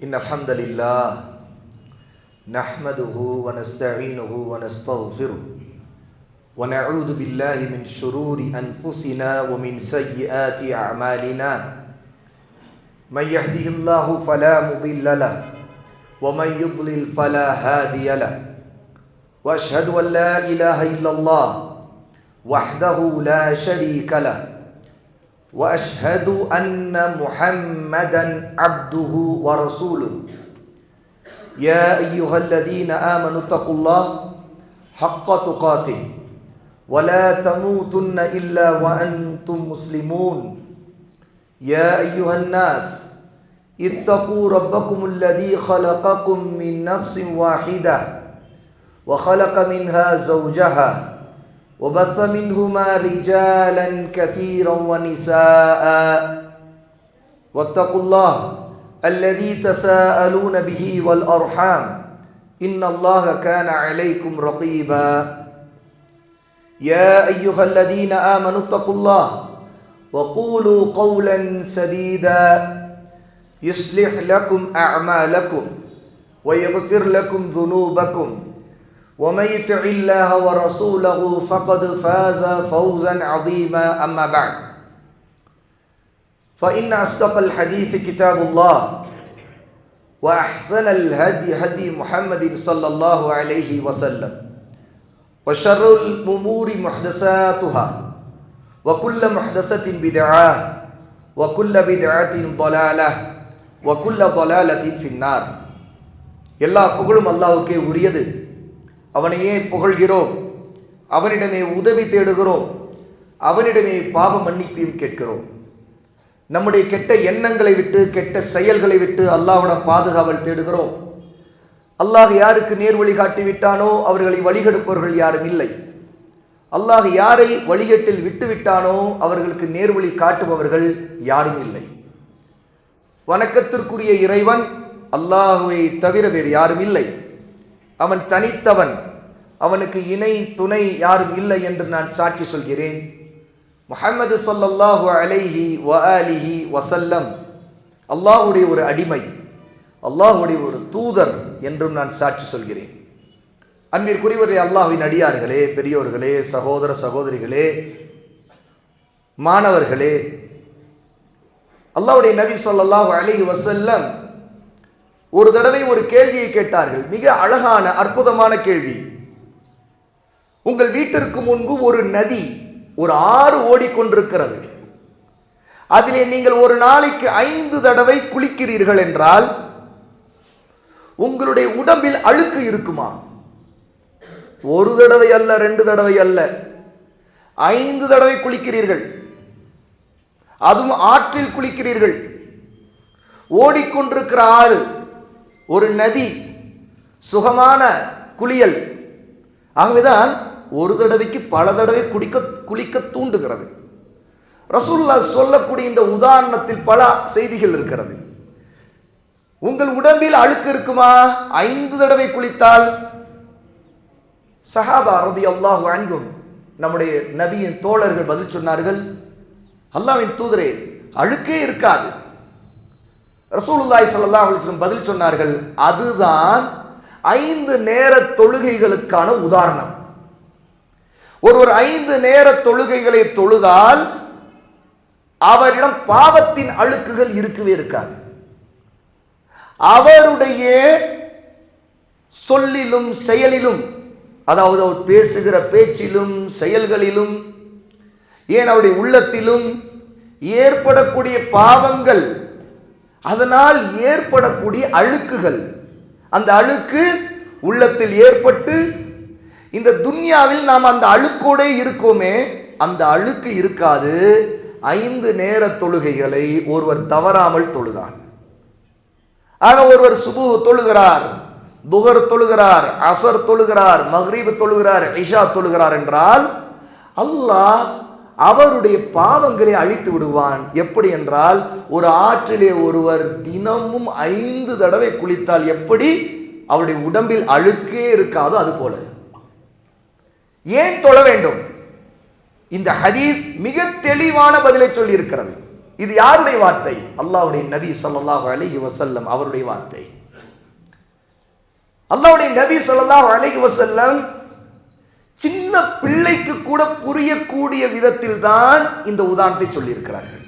إن الحمد لله نحمده ونستعينه ونستغفره ونعوذ بالله من شرور أنفسنا ومن سيئات أعمالنا من يهده الله فلا مضل له ومن يضلل فلا هادي له وأشهد أن لا إله إلا الله وحده لا شريك له وأشهد أن محمدا عبده ورسوله يا أيها الذين آمنوا اتقوا الله حق تقاته ولا تموتن إلا وأنتم مسلمون يا أيها الناس اتقوا ربكم الذي خلقكم من نفس واحدة وخلق منها زوجها وبث منهما رجالا كثيرا ونساء واتقوا الله الذي تساءلون به والأرحام إن الله كان عليكم رقيبا يا أيها الذين آمنوا اتقوا الله وقولوا قولا سديدا يصلح لكم أعمالكم ويغفر لكم ذنوبكم ومن يطع الله ورسوله فقد فاز فوزا عظيما أما بعد فإن أصدق الحديث كتاب الله وأحسن الهدي هدي محمد صلى الله عليه وسلم وشر الأمور محدثاتها وكل محدثة بدعة وكل بدعة ضلالة وكل ضلالة في النار எல்லா புகழும் அல்லாஹ்வுக்கே உரியது. அவனையே புகழ்கிறோம், அவனிடமே உதவி தேடுகிறோம், அவனிடமே பாவ மன்னிப்பையும் கேட்கிறோம். நம்முடைய கெட்ட எண்ணங்களை விட்டு கெட்ட செயல்களை விட்டு அல்லாஹ்விடம் பாதுகாவல் தேடுகிறோம். அல்லாஹ் யாருக்கு நேர் வழி காட்டி விட்டானோ அவர்களை வழிகெடுப்பவர்கள் யாரும் இல்லை. அல்லாஹ் யாரை வழிகேட்டில் விட்டு விட்டானோ அவர்களுக்கு நேர்வழி காட்டுபவர்கள் யாரும் இல்லை. வணக்கத்திற்குரிய இறைவன் அல்லாஹ்வை தவிர வேறு யாரும் இல்லை. அவன் தனித்தவன், அவனுக்கு இணை துணை யாரும் இல்லை என்று நான் சாட்சி சொல்கிறேன். முஹம்மது ஸல்லல்லாஹு அலைஹி வஆலிஹி வஸல்லம் அல்லாஹ்வுடைய ஒரு அடிமை, அல்லாஹ்வுடைய ஒரு தூதர் என்றும் நான் சாட்சி சொல்கிறேன். அன்பிற்குரியவர்களே, அல்லாஹ்வின் அடியார்களே, பெரியோர்களே, சகோதர சகோதரிகளே, மாணவர்களே, அல்லாஹ்வுடைய நபி ஸல்லல்லாஹு அலைஹி வஸல்லம் ஒரு தடவை ஒரு கேள்வியை கேட்டார்கள். மிக அழகான அற்புதமான கேள்வி. உங்கள் வீட்டிற்கு முன்பு ஒரு நதி, ஒரு ஆறு ஓடிக்கொண்டிருக்கிறது. அதிலே நீங்கள் ஒரு நாளைக்கு 5 தடவை குளிக்கிறீர்கள் என்றால் உங்களுடைய உடம்பில் அழுக்கு இருக்குமா? ஒரு தடவை அல்ல, 2 தடவை அல்ல, 5 தடவை குளிக்கிறீர்கள். அதுவும் ஆற்றில் குளிக்கிறீர்கள். ஓடிக்கொண்டிருக்கிற ஆறு, ஒரு நதி, சுகமான குளியல். ஆகவேதான் ஒரு தடவைக்கு பல தடவை குளிக்க தூண்டுகிறது. ரசூலுல்லாஹ் சொல்லக்கூடிய இந்த உதாரணத்தில் பல செய்திகள் இருக்கிறது. உங்கள் உடம்பில் அழுக்கு இருக்குமா? 5 தடவை குளித்தால்? சஹாபா ரலியல்லாஹு அன்ஹும், நம்முடைய நபியின் தோழர்கள் பதில் சொன்னார்கள், அல்லாஹ்வின் தூதரே, அழுக்கே இருக்காது. ரசூலுல்லாஹி ஸல்லல்லாஹு அலைஹி வஸல்லம் பதில் சொன்னார்கள், அதுதான் 5 நேர தொழுகைகளுக்கான உதாரணம். ஒருவர் 5 நேர தொழுகைகளை தொழுதால் அவரிடம் பாவத்தின் அழுக்குகள் இருக்கவே இருக்காது. அவருடைய சொல்லிலும் செயலிலும், அதாவது அவர் பேசுகிற பேச்சிலும் செயல்களிலும், ஏன் அவருடைய உள்ளத்திலும் ஏற்படக்கூடிய பாவங்கள், அதனால் ஏற்படக்கூடிய அழுக்குகள், அந்த அழுக்கு உள்ளத்தில் ஏற்பட்டு இந்த துன்யாவில் நாம் அந்த அழுக்கோடே இருக்கோமே, அந்த அழுக்கு இருக்காது. 5 நேர தொழுகைகளை ஒருவர் தவறாமல் தொழுதான். ஆக ஒருவர் சுபூ தொழுகிறார், துஹர் தொழுகிறார், அஸர் தொழுகிறார், மக்ரிப் தொழுகிறார், இஷா தொழுகிறார் என்றால் அல்லாஹ் அவருடைய பாவங்களை அழித்து விடுவான். எப்படி என்றால், ஒரு ஆற்றிலே ஒருவர் தினமும் 5 தடவை குளித்தால் எப்படி அவருடைய உடம்பில் அழுக்கே இருக்காதோ அது போல. ஏன் தொழ வேண்டும்? இந்த ஹதீஸ் மிக தெளிவான பதிலை சொல்லி இருக்கிறது. இது யாருடைய வார்த்தை? அல்லாஹ்வுடைய நபி ஸல்லல்லாஹு அலைஹி வஸல்லம் அவருடைய வார்த்தை. அல்லாஹ்வுடைய நபி ஸல்லல்லாஹு அலைஹி வஸல்லம் சின்ன பிள்ளைக்கு கூட புரியக்கூடிய விதத்தில் தான் இந்த உதாரணத்தை சொல்லி இருக்கிறார்கள்.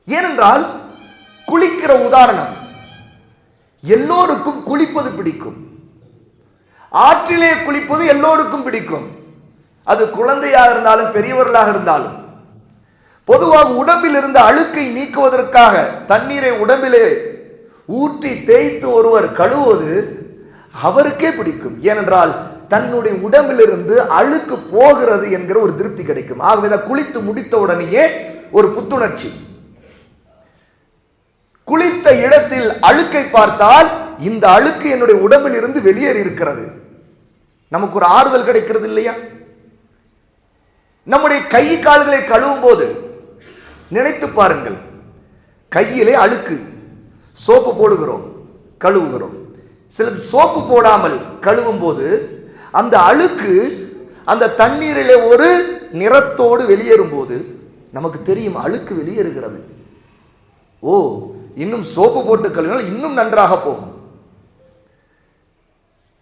ஏனென்றால் குளிக்கிற உதாரணம், எல்லோருக்கும் குளிப்பது பிடிக்கும். ஆற்றிலே குளிப்பது எல்லோருக்கும் பிடிக்கும். அது குழந்தையாக இருந்தாலும் பெரியவர்களாக இருந்தாலும். பொதுவாக உடம்பில் இருந்த அழுக்கை நீக்குவதற்காக தண்ணீரை உடம்பிலே ஊற்றி தேய்த்து ஒருவர் கழுவுவது அவருக்கே பிடிக்கும். ஏனென்றால் தன்னுடைய உடம்பிலிருந்து அழுக்கு போகிறது என்கிற ஒரு திருப்தி கிடைக்கும். ஆகவே குளித்து முடித்த உடனேயே ஒரு புத்துணர்ச்சி. குளித்த இடத்தில் அழுக்கை பார்த்தால் இந்த அழுக்கு என்னுடைய உடம்பில் இருந்து வெளியேறி இருக்கிறது, நமக்கு ஒரு ஆறுதல் கிடைக்கிறது இல்லையா? நம்முடைய கை கால்களை கழுவும் போது நினைத்து பாருங்கள், கையிலே அழுக்கு, சோப்பு போடுகிறோம், கழுவுகிறோம். சிலது சோப்பு போடாமல் கழுவும் போது அந்த அழுக்கு அந்த தண்ணீரிலே ஒரு நிறத்தோடு வெளியேறும் போது நமக்கு தெரியும் அழுக்கு வெளியேறுகிறது. ஓ, இன்னும் சோப்பு போட்டு கழுவினால் இன்னும் நன்றாக போகும்.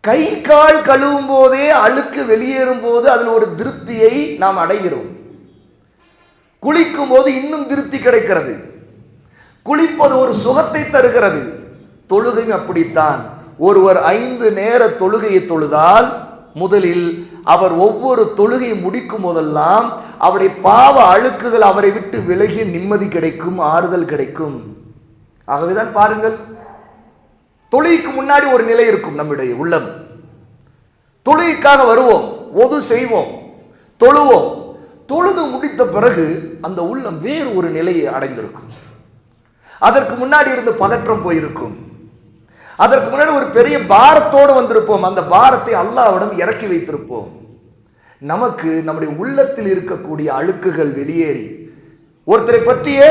கை கால் கழுவும் போதே அழுக்கு வெளியேறும் போது அதில் ஒரு திருப்தியை நாம் அடைகிறோம். குளிக்கும் போது இன்னும் திருப்தி கிடைக்கிறது. குளிப்பது ஒரு சுகத்தை தருகிறது. தொழுகையும் அப்படித்தான். ஒருவர் 5 நேர தொழுகையை தொழுதால் முதலில் அவர் ஒவ்வொரு தொழுகையை முடிக்கும் போதெல்லாம் அவருடைய பாவ அழுக்குகள் அவரை விட்டு விலகி நிம்மதி கிடைக்கும், ஆறுதல் கிடைக்கும். ஆகவேதான் பாருங்கள், தொழுகைக்கு முன்னாடி ஒரு நிலை இருக்கும் நம்முடைய உள்ளம். தொழுகைக்காக வருவோம், ஒது செய்வோம், தொழுவோம். தொழுது முடித்த பிறகு அந்த உள்ளம் வேறு ஒரு நிலையை அடைந்திருக்கும். அதற்கு முன்னாடி இருந்து பதற்றம் போயிருக்கும். அதற்கு முன்னாடி ஒரு பெரிய பாரத்தோடு வந்திருப்போம். அந்த பாரத்தை அல்லாஹ்விடம் இறக்கி வைத்திருப்போம். நமக்கு நம்முடைய உள்ளத்தில் இருக்கக்கூடிய அழுக்குகள் வெளியேறி ஒருத்தரை பற்றியே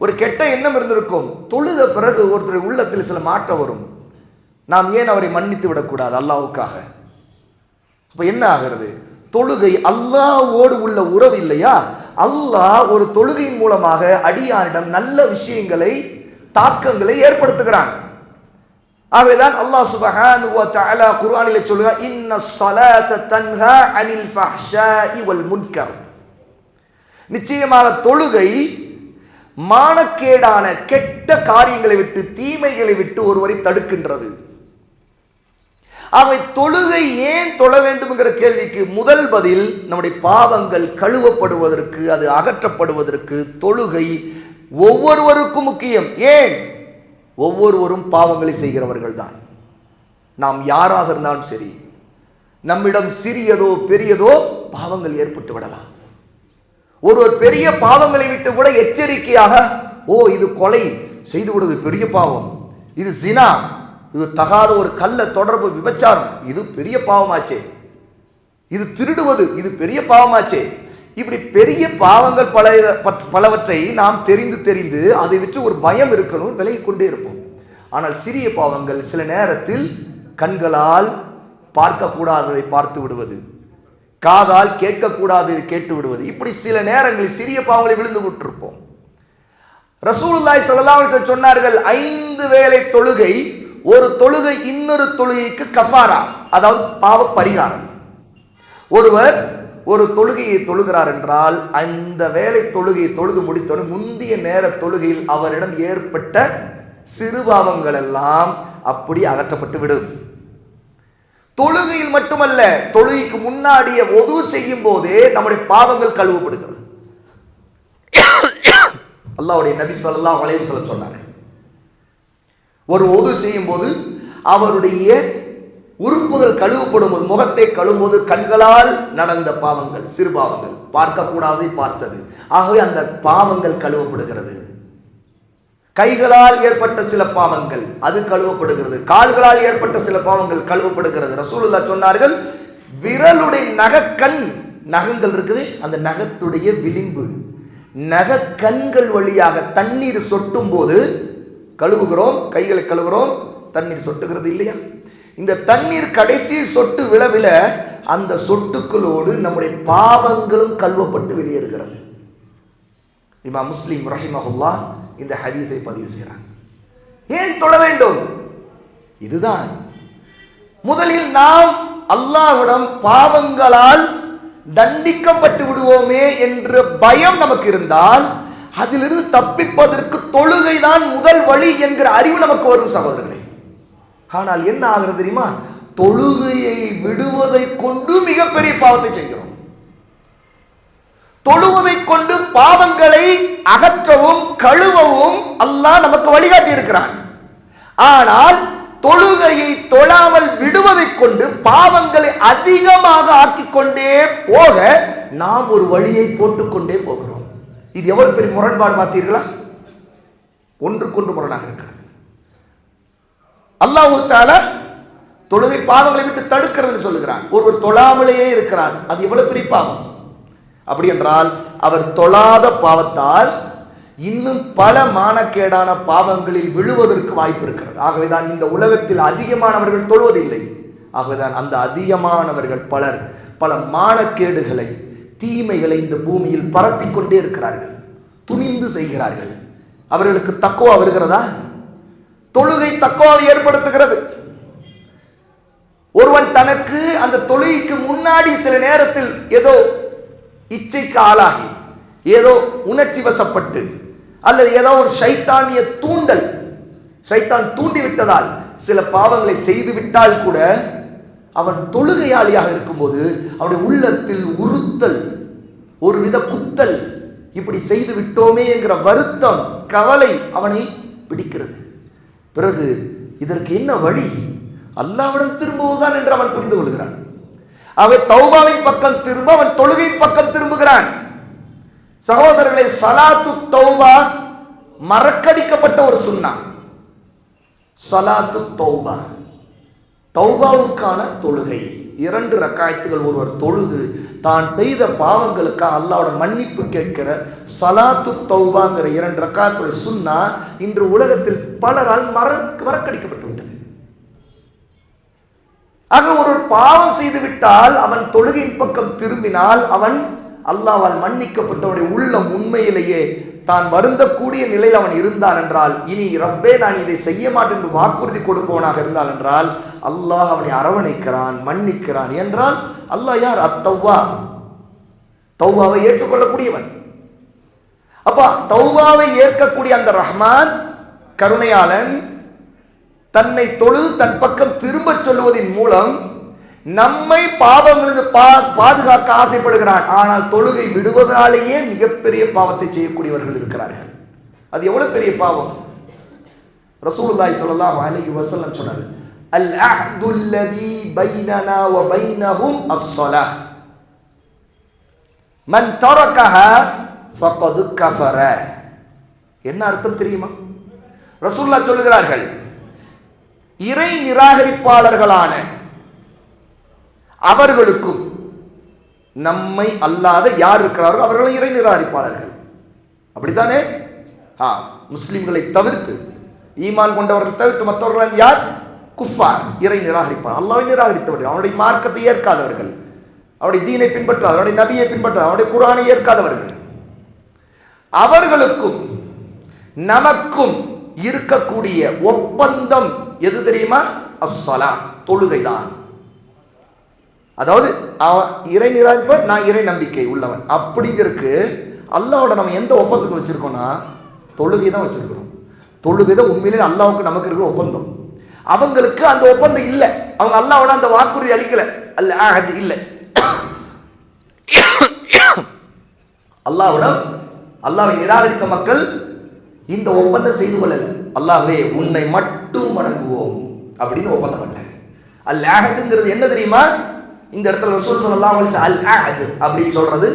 ஒரு கெட்ட எண்ணம் இருந்திருக்கும். தொழுத பிறகு ஒருத்தருடைய உள்ளத்தில் சில மாற்றம் வரும். நாம் ஏன் அவரை மன்னித்து விடக்கூடாது அல்லாஹ்வுக்காக? அப்ப என்ன ஆகிறது? தொழுகை அல்லாஹ்வோடு உள்ள உறவு இல்லையா? அல்லாஹ் ஒரு தொழுகையின் மூலமாக அடியாரிடம் நல்ல விஷயங்களை, தாக்கங்களை ஏற்படுத்துகிறான். ஆகவேதான் அல்லாஹ் சுப்ஹானஹு வ தஆலா குர்ஆனிலே சொல்கிறார், இன்னஸ் ஸலாத தன்ஹா அனில் ஃபஹ்ஷாஇ வல் முன்கர். நிச்சயமாக தொழுகை மானக்கேடான கெட்ட காரியங்களை விட்டு, தீமைகளை விட்டு ஒருவரை தடுக்கின்றது. அவை தொழுகை ஏன் தொழ வேண்டும் என்கிற கேள்விக்கு முதல் பதில், நம்முடைய பாவங்கள் கழுவப்படுவதற்கு, அது அகற்றப்படுவதற்கு தொழுகை ஒவ்வொருவருக்கும் முக்கியம். ஏன்? ஒவ்வொருவரும் பாவங்களை செய்கிறவர்கள் தான். நாம் யாராக இருந்தாலும் சரி, நம்மிடம் சிறியதோ பெரியதோ பாவங்கள் ஏற்பட்டு விடலாம். ஒருவர் பெரிய பாவங்களை விட்டு கூட எச்சரிக்கையாக, ஓ இது கொலை செய்து விடுவது பெரிய பாவம், இது ஜினா, இது தகாத ஒரு கள்ள தொடர்பு, விபச்சாரம், இது பெரிய பாவமாச்சே, இது திருடுவது, இது பெரிய பாவமாச்சே. இப்படி பெரிய பாவங்கள் பலவற்றை நாம் தெரிந்து அதை விட்டு ஒரு பயம் இருக்கணும், விலகி கொண்டே இருப்போம். ஆனால் சிறிய பாவங்கள் சில நேரத்தில் கண்களால் பார்க்கக்கூடாததை பார்த்து விடுவது, காதால் கேட்கக்கூடாததை கேட்டு விடுவது, இப்படி சில நேரங்களில் சிறிய பாவங்களை விழுந்து விட்டிருப்போம். ரசூலுல்லாஹி ஸல்லல்லாஹு அலைஹி வஸல்லம் சொன்னார்கள், 5 வேளை தொழுகை ஒரு தொழுகை இன்னொரு தொழுகைக்கு கஃபாரா, அதாவது பாவ பரிகாரம். ஒருவர் ஒரு தொழுகையை தொழுகிறார் என்றால் அந்த வேளை தொழுகையை தொழுது முடித்தவுடன் முந்திய நேர தொழுகையில் அவரிடம் ஏற்பட்ட சிறு பாவங்கள் எல்லாம் அப்படி அகற்றப்பட்டு விடும். தொழுகையில் மட்டுமல்ல, தொழுகைக்கு முன்னாடியே ஒது செய்யும் போதே நம்முடைய பாவங்கள் கழுவப்படுகிறது. அல்லாஹ்வுடைய நபி ஸல்லல்லாஹு அலைஹி வஸல்லம் சொன்னார், ஒரு ஒது செய்யும் போது அவருடைய உறுப்புகள் கழுவப்படும் போது, முகத்தை கழுவும்போது கண்களால் நடந்த பாவங்கள், சிறு பாவங்கள், பார்க்கக்கூடாது பார்த்தது, ஆகவே அந்த பாவங்கள் கழுவப்படுகிறது. கைகளால் ஏற்பட்ட சில பாவங்கள் அது கழுவப்படுகிறது. கால்களால் ஏற்பட்ட சில பாவங்கள் கழுவப்படுகிறது. ரசூலுல்லாஹ் சொன்னார்கள், விரலுடைய நகக்கண், நகங்கள் இருக்குது, அந்த நகத்துடைய விளிம்பு, நகக்கண்கள் வழியாக தண்ணீர் சொட்டும் போது கழுவுகிறோம், கைகளை கழுவுகிறோம், தண்ணீர் சொட்டுகிறது இல்லையா? இந்த தண்ணீர் கடைசி சொட்டு விழவில அந்த சொட்டுக்களோடு நம்முடைய பாவங்களும் கழுவப்பட்டு வெளியேறுகிறது. இமாம் முஸ்லிம் ரஹிமஹுல்லாஹ் இந்த ஹதீஸை பதிவு செய்கிறார். ஏன் தொழ வேண்டும்? இதுதான் முதலில் நாம் அல்லாஹ்விடம் பாவங்களால் தண்டிக்கப்பட்டு விடுவோமே என்ற பயம் நமக்கு இருந்தால் அதிலிருந்து தப்பிப்பதற்கு தொழுகைதான் முதல் வழி என்கிற அறிவு நமக்கு வரும் சகோதரர்களே. ஆனால் என்ன ஆகிறது தெரியுமா? தொழுகையை விடுவதை கொண்டு மிகப்பெரிய பாவத்தை செய்கிறோம். தொழுவதை கொண்டு பாவங்களை அகற்றவும் கழுவவும் அல்லாஹ் நமக்கு வழிகாட்டி இருக்கிறான். ஆனால் தொழுகையை தொழாமல் விடுவதை கொண்டு பாவங்களை அதிகமாக ஆக்கிக்கொண்டே போக நாம் ஒரு வழியை போட்டுக்கொண்டே போகிறோம். இது எவ்வளவு பெரிய முரண்பாடு பார்த்தீர்களா? ஒன்றுக்கொன்று முரணாக இருக்கிறது. அல்லாஹ் தஆலா தொழுகை பாவங்களை விட்டு தடுக்கிறது சொல்லுகிறான். ஒருவர் தொழாமலேயே இருக்கிறார், அது எவ்வளவு பெரிய பாவம். அப்படி என்றால் அவர் தொழாத பாவத்தால் இன்னும் பல மானக்கேடான பாவங்களில் விழுவதற்கு வாய்ப்பு இருக்கிறது. ஆகவேதான் இந்த உலகத்தில் அதிகமானவர்கள் தொழுவதில்லை. ஆகவேதான் அந்த அதிகமானவர்கள் பலர் பல மானக்கேடுகளை தீமைகளை இந்த பூமியில் பரப்பிக்கொண்டே இருக்கிறார்கள், துணிந்து செய்கிறார்கள். அவர்களுக்கு தக்குவா வருகிறதா? தொழுகை தக்குவாவை ஏற்படுத்துகிறது. ஒருவன் தனக்கு அந்த தொழுகைக்கு முன்னாடி சில நேரத்தில் ஏதோ இச்சைக்கு ஆளாகி ஏதோ உணர்ச்சி வசப்பட்டு அல்லது ஏதோ ஒரு ஷைத்தானிய தூண்டல், ஷைத்தான் தூண்டிவிட்டதால் சில பாவங்களை செய்து விட்டால் கூட அவன் தொழுகையாளியாக இருக்கும்போது அவனுடைய உள்ளத்தில் உறுத்தல், ஒருவித குத்தல், இப்படி செய்து விட்டோமே என்கிற வருத்தம், கவலை அவனை பிடிக்கிறது. பிறகு இதற்கு என்ன வழி? அல்லாஹ்விடம் திரும்புவதுதான் என்று அவன் புரிந்து கொள்கிறான். அவன் தௌபாவின் பக்கம் திரும்ப அவன் தொழுகையின் பக்கம் திரும்புகிறான். சகோதரர்களை, சலாத்து தௌபா மறக்கடிக்கப்பட்ட ஒரு சுன்னா. சலாத்து தௌபா, தௌபாவுக்கான தொழுகை. 2 ரக்காயத்துகள் ஒருவர் தொழுது தான் செய்த பாவங்களுக்காக அல்லாஹ்வோட மன்னிப்பு கேட்கிற சலாத்து தௌபாங்கிற 2 ரக்காயத்துடைய சுன்னா இன்று உலகத்தில் பலரால் மறக்கடிக்கப்பட்டு விட்டது. ஆக ஒரு பாவம் செய்து விட்டால் அவன் தொழுகையின் பக்கம் திரும்பினால் அவன் அல்லாஹ்வால் மன்னிக்கப்பட்டவனுடைய உள்ளம் உண்மையிலேயே தான் வருந்தக்கூடிய நிலையில் அவன் இருந்தான் என்றால், இனி ரப்பே நான் இதை செய்ய மாட்டேன் என்று வாக்குறுதி கொடுப்பவனாக இருந்தால் என்றால் அல்லாஹ் அவனை அரவணைக்கிறான், மன்னிக்கிறான். என்றால் அல்லாஹ் யார்? அத்தௌவா, தௌபாவை ஏற்றுக்கொள்ளக்கூடியவன். அப்ப தௌபாவை ஏற்கக்கூடிய அந்த ரஹ்மான், கருணையாளன், தன்னை தொழுது தன் பக்கம் திரும்ப சொல்லுவதன் மூலம் நம்மை பாவங்களிலிருந்து பாதுகாக்க ஆசைப்படுகிறான். ஆனால் தொழுகை விடுவதாலேயே மிகப்பெரிய பாவத்தை செய்யக்கூடியவர்கள் இருக்கிறார்கள். அது எவ்வளவு பெரிய பாவம்? ரசூலுல்லாஹி ஸல்லல்லாஹு அலைஹி வஸல்லம் சொன்னார், அல் அஹ்து அல்லதி பைனனா வ பைனஹும் அஸ்ஸலாஹ் மன் தரகஹா ஃபகத் கஃபர. என்ன அர்த்தம் தெரியுமா? ரசூலுல்லாஹ் சொல்லுகிறார்கள், இறை நிராகரிப்பாளர்களான அவர்களுக்கும் நம்மை அல்லாத யார் இருக்கிறாரோ அவர்களும் இறை நிராகரிப்பாளர்கள். அப்படித்தானே? முஸ்லிம்களை தவிர்த்து, ஈமான் கொண்டவர்கள் தவிர்த்து மற்றவர்கள் யார்? குஃபார், இறை நிராகரிப்பார், அல்லாஹ்வை நிராகரித்தவர்கள், அவனுடைய மார்க்கத்தை ஏற்காதவர்கள், அவருடைய தீனை பின்பற்றாதவர்கள், அவருடைய நபியை பின்பற்றாதவர்கள், அவருடைய குர்ஆனை ஏற்காதவர்கள். அவர்களுக்கும் நமக்கும் இருக்கக்கூடிய ஒப்பந்தம் எது தெரியுமா? அஸ்ஸலா, தொழுகைதான். அதாவது இறை நிராகரிப்ப, நான் இறை நம்பிக்கை உள்ளவன் அப்படிங்கிறதுக்கு அல்லாஹ்வோட நம்ம எந்த ஒப்பந்தத்தை வச்சிருக்கோம்னா தொழுகை தான் வச்சிருக்கிறோம். தொழுகை தான் உண்மையிலே அல்லாஹ்வுக்கு நமக்கு இருக்கிற ஒப்பந்தம். அவங்களுக்கு அந்த ஒப்பந்தம் இல்லை. அவங்க அல்லாஹ்வோட அந்த வாக்குறுதி அளிக்கல, அது இல்லை. அல்லாஹ்வை நிராகரித்த மக்கள் இந்த ஒப்பந்தம் செய்து கொள்ளல. அல்லாஹ்வே உன்னை மட்டும் வணங்குவோம் அப்படின்னு ஒப்பந்தம் பண்ணல. அல் அஹதுங்கிறது என்ன தெரியுமா? இந்த இடத்துல ரசூல் ஸல்லல்லாஹு அலைஹி வஸல்லம் அல் அஹது அப்படின்னு சொல்றது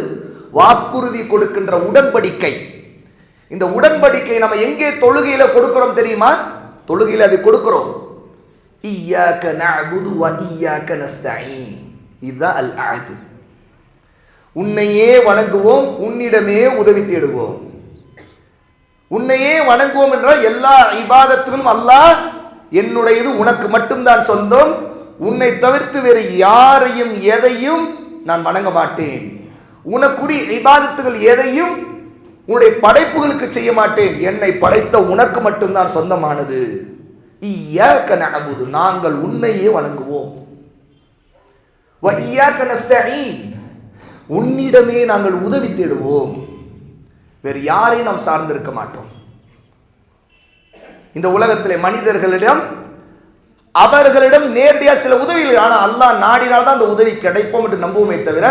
வாக்குறுதி கொடுக்கின்ற உடன்படிக்கை. இந்த உடன்படிக்கை நம்ம எங்கே தொழுகையில கொடுக்கிறோம் தெரியுமா? தொழுகையில அது கொடுக்கிறோம். இய்யாக நஅபுது வ இய்யாக நஸ்தஈன். இதுதான் அல் அஹது. உன்னையே வணங்குவோம், உன்னிடமே உதவி தேடுவோம். உன்னையே வணங்குவோம் என்றால் எல்லா இபாதத்திலும் அல்லாஹ் என்னுடையது, உனக்கு மட்டும்தான் சொந்தம், உன்னை தவிர்த்து வேறு யாரையும் எதையும் நான் வணங்க மாட்டேன், உனக்குரிய இபாதத்துகள் எதையும் உன்னுடைய படைப்புகளுக்கு செய்ய மாட்டேன், என்னை படைத்த உனக்கு மட்டும்தான் சொந்தமானது. இய்யாக நஅபுது, நாங்கள் உன்னையே வணங்குவோம். வ இய்யாக நஸ்தஈன், உன்னிடமே நாங்கள் உதவி தேடுவோம். வேறு யாரையும் நாம் சார்ந்திருக்க மாட்டோம். இந்த உலகத்திலே மனிதர்களிடம் அவர்களிடம் நேரடியாக சில உதவிகள், ஆனால் அல்லாஹ் நாடினால் தான் அந்த உதவி கிடைப்போம் என்று நம்புவோமே தவிர,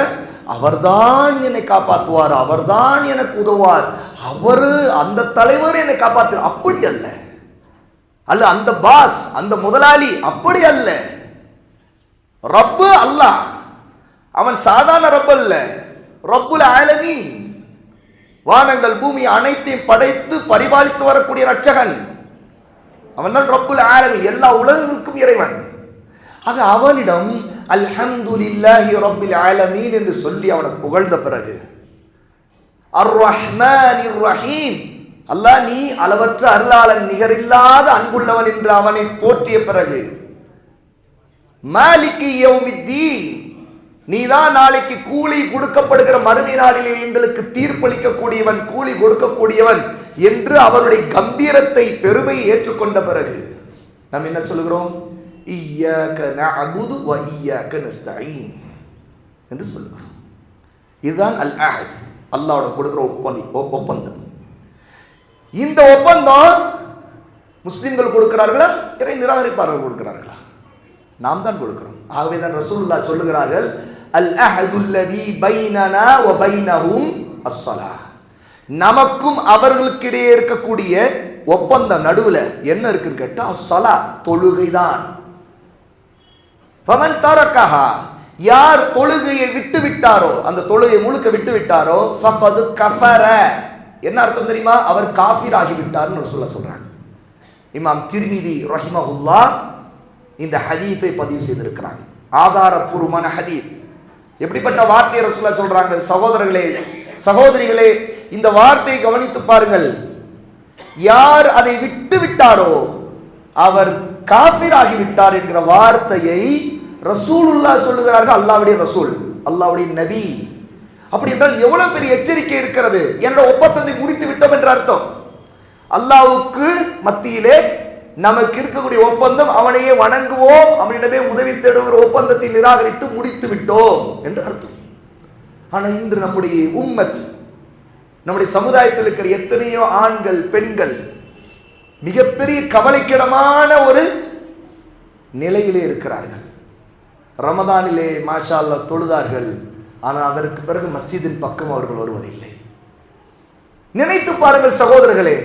அவர்தான் என்னை காப்பாற்றுவார், அவர்தான் எனக்கு உதவுவார், அவரு அந்த தலைவர் என்னை காப்பாற்று, அப்படி அல்ல. அல்ல அந்த பாஸ், அந்த முதலாளி, அப்படி அல்ல. ரப்பு அல்லாஹ், அவன் சாதாரண ரப்பு அல்ல, ரப்புல் ஆலமீன், வானங்கள் பூமி அனைத்தையும் படைத்து பரிபாலித்து வரக்கூடிய ரட்சகன் அவன் தான் ரப்புல் ஆலமீன், எல்லா உலகங்களுக்கும் இறைவன். ஆக அவனிடம் அல்ஹம்துலில்லாஹி ரப்பில் ஆலமீன் என்று சொல்லி அவனை புகழ்ந்த பிறகு, அர் ரஹ்மானிர் ரஹீம், அல்லாஹ் நீ அளவற்ற அருளாளன், நிகரில்லாத அன்புள்ளவன் என்று அவனை போற்றிய பிறகு, மாலிகி யௌமித்தீன், நீதான் நாளைக்கு கூலி கொடுக்கப்படுகிற மறுமை நாளிலே எங்களுக்கு தீர்ப்பளிக்கக்கூடியவன், கூலி கொடுக்கக்கூடியவன் என்று அவருடைய கம்பீரத்தை பெருமையை ஏற்றுக்கொண்ட பிறகு நாம் என்ன சொல்லுகிறோம்? இய்யாக நஅபுது வ இய்யாக நஸ்தஈன் என்று சொல்லுகிறோம். இதுதான் அல் அஹத், அல்லாஹ்வோட கொடுக்கிற ஒப்பந்தம். இந்த ஒப்பந்தம் முஸ்லிம்கள் கொடுக்கிறார்களா, இறை நிராகரிப்பாளர்கள் கொடுக்கிறார்களா? நாம் தான் கொடுக்கிறோம். ஆகவே தான் ரசூலுல்லாஹ் சொல்லுகிறார்கள், அல் அஹதுல்லதி பைனனா வ பைனஹும் அஸ்ஸலாஹ், நமக்கும் அவர்களுக்கிடையே இருக்கக்கூடிய ஒப்பந்தம் நடுவில் என்ன இருக்குன்னு கேட்டா அஸ்ஸலா, தொழுகைதான். ஃபமன் தரக்கஹா, யார் தொழுகையை விட்டு விட்டாரோ, அந்த தொழுகையை முழுக்க விட்டு விட்டாரோ, ஃபகது கஃபர, என்ன அர்த்தம் தெரியுமா? அவர் காஃபிர் ஆகிவிட்டார்னு சொல்றாங்க. இமாம் திர்மிதி ரஹிமஹுல்லாஹ் இந்த ஹதீஸை பதிவு செய்திருக்கிறாங்க, ஆதாரபூர்வமான ஹதீஸ். எப்படிப்பட்ட வார்த்தையை ரசூலுல்லாஹ் சொல்றாங்க? சகோதரர்களே, சகோதரிகளே, இந்த வார்த்தையை கவனித்து பாருங்கள். யார் அதை விட்டு விட்டாரோ அவர் காஃபிர் ஆகிவிட்டார் என்கிற வார்த்தையை ரசூலுல்லாஹ் சொல்லுகிறார்கள். அல்லாஹ்வுடைய ரசூல், அல்லாஹ்வுடைய நபி. அப்படி என்றால் எவ்வளவு பெரிய எச்சரிக்கை இருக்கிறது. என்னோட ஒப்பந்தத்தை முடித்து விட்டோம் என்ற அர்த்தம். அல்லாஹ்வுக்கு மத்தியிலே நமக்கு இருக்கக்கூடிய ஒப்பந்தம், அவனையே வணங்குவோம், அவனிடமே உதவி தேடுகிற ஒப்பந்தத்தை நிராகரித்து முடித்து விட்டோம் என்று அர்த்தம். ஆனால் இன்று நம்முடைய உம்மத், நம்முடைய சமுதாயத்தில் இருக்கிற எத்தனையோ ஆண்கள் பெண்கள் மிகப்பெரிய கவலைக்கிடமான ஒரு நிலையிலே இருக்கிறார்கள். ரமதானிலே மாஷா அல்லாஹ் தொழுதார்கள், ஆனால் அதற்கு பிறகு மஸ்ஜிதின் பக்கம் அவர்கள் வருவதில்லை. நினைத்து பாருங்கள் சகோதரர்களே,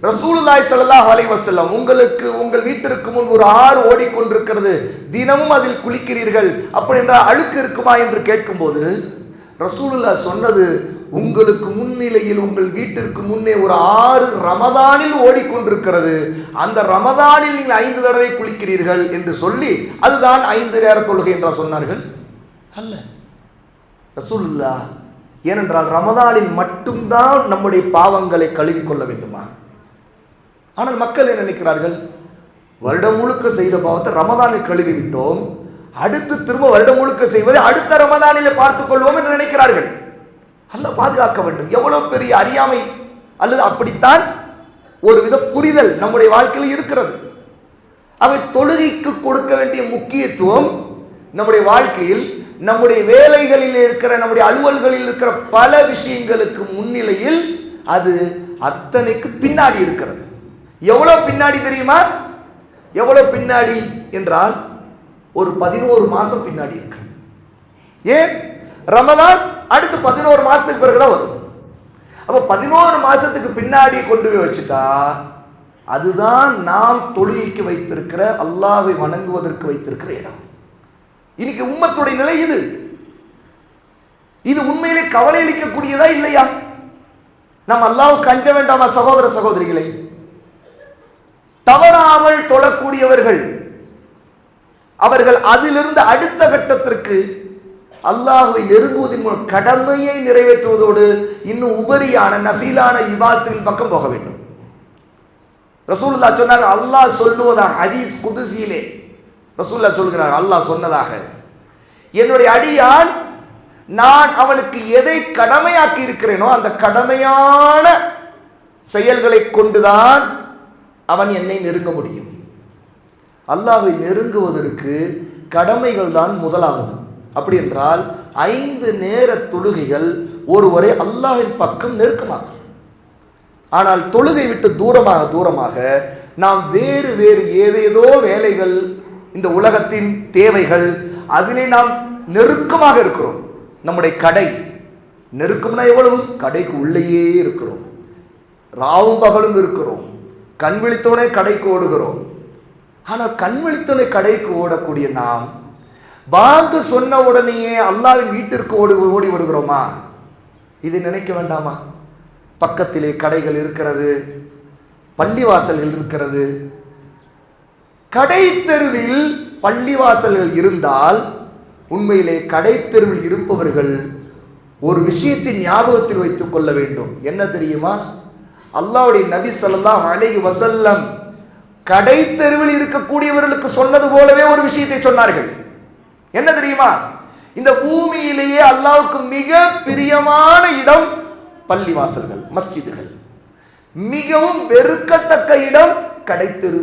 ரசூலுல்லாஹி ஸல்லல்லாஹு அலைஹி வஸல்லம், உங்களுக்கு உங்கள் வீட்டிற்கு முன் ஒரு ஆறு ஓடிக்கொண்டிருக்கிறது, தினமும் அதில் குளிக்கிறீர்கள், அப்படி என்றால் அழுக்கு இருக்குமா என்று கேட்கும்போது ரசூலுல்லாஹ் சொன்னது, உங்களுக்கு முன்னிலையில் உங்கள் வீட்டிற்கு முன்னே ஒரு ஆறு ரமதானில் ஓடிக்கொண்டிருக்கிறது, அந்த ரமதானில் நீங்கள் 5 தடவை குளிக்கிறீர்கள் என்று சொல்லி அதுதான் 5 நேர தொழுகை என்றா சொன்னார்கள்? அல்ல ரசூலுல்லாஹ். ஏனென்றால் ரமதானில் மட்டும்தான் நம்முடைய பாவங்களை கழுவி கொள்ள வேண்டுமா? ஆனால் மக்கள் என்ன நினைக்கிறார்கள்? வருடம் முழுக்க செய்த பாவத்தை ரமதானில் கழுவி விட்டோம், அடுத்து திரும்ப வருடம் முழுக்க செய்வதை அடுத்த ரமதானிலே பார்த்துக் கொள்வோம் என்று நினைக்கிறார்கள். அல்லாஹ் பாதுகாக்க வேண்டும். எவ்வளவு பெரிய அறியாமை, அல்லது அப்படித்தான் ஒரு வித புரிதல் நம்முடைய வாழ்க்கையில் இருக்கிறது. அவை தொழுகைக்கு கொடுக்க வேண்டிய முக்கியத்துவம் நம்முடைய வாழ்க்கையில், நம்முடைய வேலைகளில் இருக்கிற, நம்முடைய அலுவல்களில் இருக்கிற பல விஷயங்களுக்கு முன்னிலையில் அது அத்தனைக்கு பின்னாடி இருக்கிறது. எவ்வளவு பின்னாடி தெரியுமா? எவ்வளவு பின்னாடி என்றால் ஒரு 11 மாசம் பின்னாடி இருக்கிறது. ஏன்? ரமதான் அடுத்து 11 மாசத்துக்கு பிறகுதான் வரும். அப்ப 11 மாசத்துக்கு பின்னாடி கொண்டு போய் வச்சுட்டா அதுதான் நாம் தொழுகைக்கு வைத்திருக்கிற, அல்லாஹ்வை வணங்குவதற்கு வைத்திருக்கிற இடம். இன்னைக்கு உம்மத்துடைய நிலை இது. இது உண்மையிலே கவலை அளிக்கக்கூடியதா இல்லையா? நாம் அல்லாஹ்வுக்கு அஞ்ச வேண்டாமா சகோதர சகோதரிகளை? தவறாமல் தொழக்கூடியவர்கள் அவர்கள் அதிலிருந்து அடுத்த கட்டத்திற்கு அல்லாஹ்வை நெருங்குவதன் மூலம் கடமையை நிறைவேற்றுவதோடு இன்னும் உபரியான நஃபீலான இபாதத்தின் பக்கம் போக வேண்டும். ரசூலுல்லாஹ் சொன்னாங்க, அல்லாஹ் சொல்லுவதாக ஹதீஸ் குதுசியிலே ரசூலுல்லாஹ் சொல்கிறார், அல்லாஹ் சொன்னதாக, என்னுடைய அடியான் நான் அவனுக்கு எதை கடமையாக்கி இருக்கிறேனோ அந்த கடமையான செயல்களை கொண்டுதான் அவன் என்னை நெருங்க முடியும். அல்லாஹ்வை நெருங்குவதற்கு கடமைகள் தான் முதலாவது. அப்படி என்றால் 5 நேர தொழுகைகள் ஒருவரை அல்லாஹ்வின் பக்கம் நெருக்கமாக்கும். ஆனால் தொழுகை விட்டு தூரமாக தூரமாக நாம் வேறு வேறு ஏதேதோ வேலைகள், இந்த உலகத்தின் தேவைகள், அதிலே நாம் நெருக்கமாக இருக்கிறோம். நம்முடைய கடை நெருக்கம்னா எவ்வளவு? கடைக்கு உள்ளேயே இருக்கிறோம், ராவும் பகலும் இருக்கிறோம், கண் விழித்தோனே கடைக்கு ஓடுகிறோம். ஆனால் கண் விழித்தோனே கடைக்கு ஓடக்கூடிய நாம் வாங்க சொன்ன உடனேயே அல்லாஹ்வின் வீட்டிற்கு ஓடி வருகிறோமா? இது நினைக்க வேண்டாமா? பக்கத்திலே கடைகள் இருக்கிறது, பள்ளிவாசல்கள் இருக்கிறது. கடை தெருவில் பள்ளிவாசல்கள் இருந்தால் உண்மையிலே கடை தெருவில் இருப்பவர்கள் ஒரு விஷயத்தை ஞாபகத்தில் வைத்துக் கொள்ள வேண்டும். என்ன தெரியுமா? அல்லாஹ்வுடைய நபி ஸல்லல்லாஹு அலைஹி வஸல்லம் கடை தெருவில் இருக்கக்கூடியவர்களுக்கு சொன்னது போலவே ஒரு விஷயத்தை சொன்னார்கள். என்ன தெரியுமா? இந்த பூமியிலேயே அல்லாஹ்வுக்கு மிக பிரியமான இடம் பள்ளிவாசல்கள், மஸ்ஜிதுகள். மிகவும் வெறுக்கத்தக்க இடம் கடைத்தெரு.